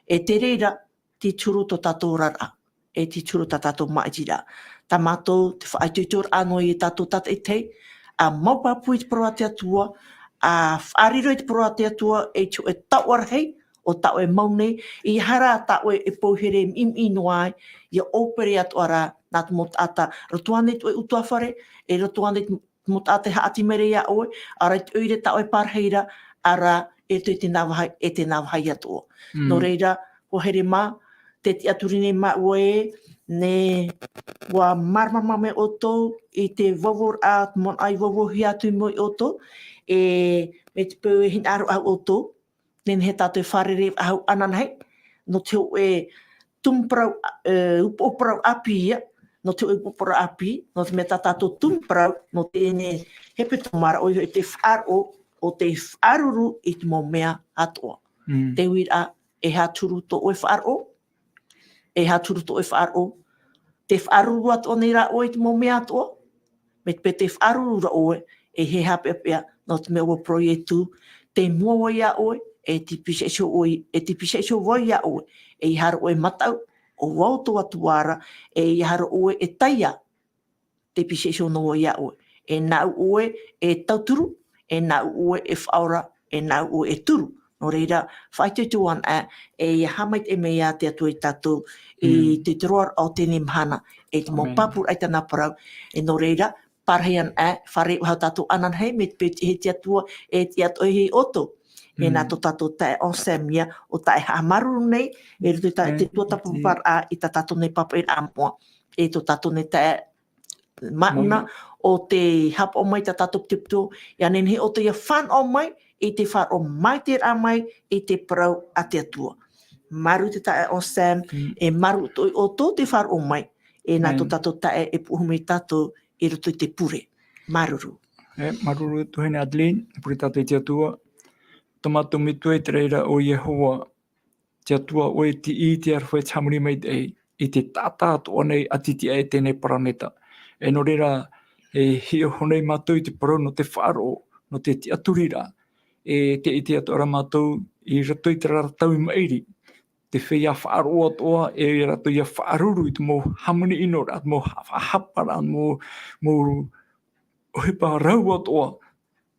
E te reira, ti turu tō tātou rara, e ti turu tā tātou maitira. Tā mātou, te whaituitur anoa i tātou tata e te, a maupapu i te proa te atua, a whaariro i te proa te atua, e tu e tauar hei, o tau e maunei, i hara tau e pouhere inu ai, i opere atu ara nā te motata, rotuane tu e utuawhare, e rotuane te motata haati mere ia oe, ara te uire tau e parheira, ara e tu te nawahai, e te nawahai atu o. No reira, ho here mā, te aturine mā oe, ne wa marmama me oto, i te wawor a, mon ai wawohi atu mo i oto, e me te peu e hin aro au oto, nen he tātou wharere ahau ananhei, no te o e tumprau, upoprau api ia, no te o upoprau api, no te me tātou tumprau, no te ene hepe tomara, o te wharo, o te whaaruru i te mo mea atoa. Te wira e haturu to oe whaaro, e haturu to oe whaaro, te whaaruru atoa nei ra oe te mo mea atoa, me te te whaaruru ra oe, e he hape apea, no te mea ua proietu, te mua oi a oe, e te pisesho oi a oe, e i hara oe matau, o wauto atuara, e i hara oe e taia, te pisesho no oi a oe, e nau oe e tauturu, e nau oe e whaora, e nau oe e turu. No reira, whaitutuan e i hamait e mea te atu i tātou, i te teroar o tēnei mahana, e te mō papur ai tana parau, e no reira, parahian whare hau tātou anan hei, me he te atua, e te atu hei oto. E nā tō tātou tae o Samia, o tae hamaruru nei, e rutu tae te tua tapupar a i tā tātou nei papa i amoa, e tō tātou nei tae mauna, o te hapa o mai tā tātou tipto, ia nenhe o te ia whan o mai, i te whar o mai te rā mai, i te parau a te atua. Maru te tae o Sam, e maru o tō te whar o mai, e nā tō tātou tae e puhumei tātou, i rutu te pure. Maruru. Maruru tuhene Adeline, pure tātou i te atua. Tomato mitu e te reira o Yehowa, te atua o e ti i te arwhai tamuri mai te i te tātātu o nei atiti e tēnei paraneta. E no reira e hio honei mātou i te parau no te wharo, no te aturira, e te i te atua mātou i rato i te raratau i mairi. Te whea wharo atoa e rato i a wharuru i te mō hamuni inora, mō hapara, mō hipa rau atoa,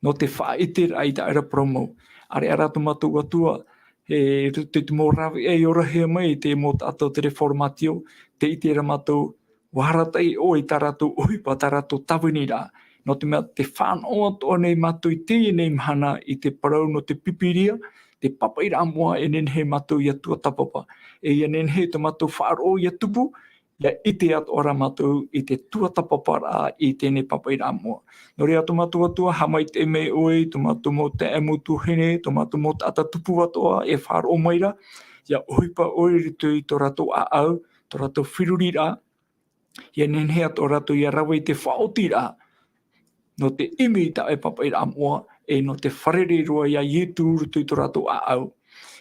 no te whaitera i te aira promo. Are arato mātou atua, e te mō rawi e ora hea mai, te mō tātou te reformatio, te i te ra mātou waharatai o i tā rato uhipa, tā rato tawinira. No te mea te whānau atoa nei mātou i te nei mahana i te parau no te pipiria, te papaira amoa e nenhe mātou i atua tapapa. E ia nenhe te mātou whaaro i atupu, ia i te atora mātou i te tua tapapara i tēnei papaira amoa. No rea tō mātou atua, hamai te mei oi, tō mātou mō te amutu hene, tō mātou mō te atatupu atoa, e whaaro maira, ia ohipa oi ritu i tō rato a au, tō rato whirurira, ia nenhe ato rato i a rawa i te whaotira, no te imi ta e papaira amoa, e no te wharerirua ia ietu rutu i tō rato a au.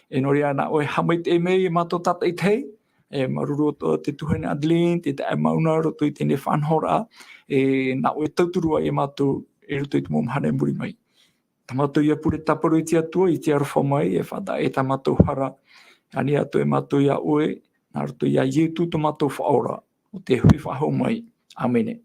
E no rea na oi hamai te mei i mātou tata i tei, e maruru o te tuhene Adeline, te tae mauna roto i tēnei whanhora, e nā oe tauturua e mātou e roto i te mōmahana e muri mai. Tā mātou ia pure taparu i te atua, i te aruwha mai, e whata e tā mātou hara, ani atu e mātou ia oe, nā roto ia ietu tō mātou whaora, o te hui whaho mai. Amene.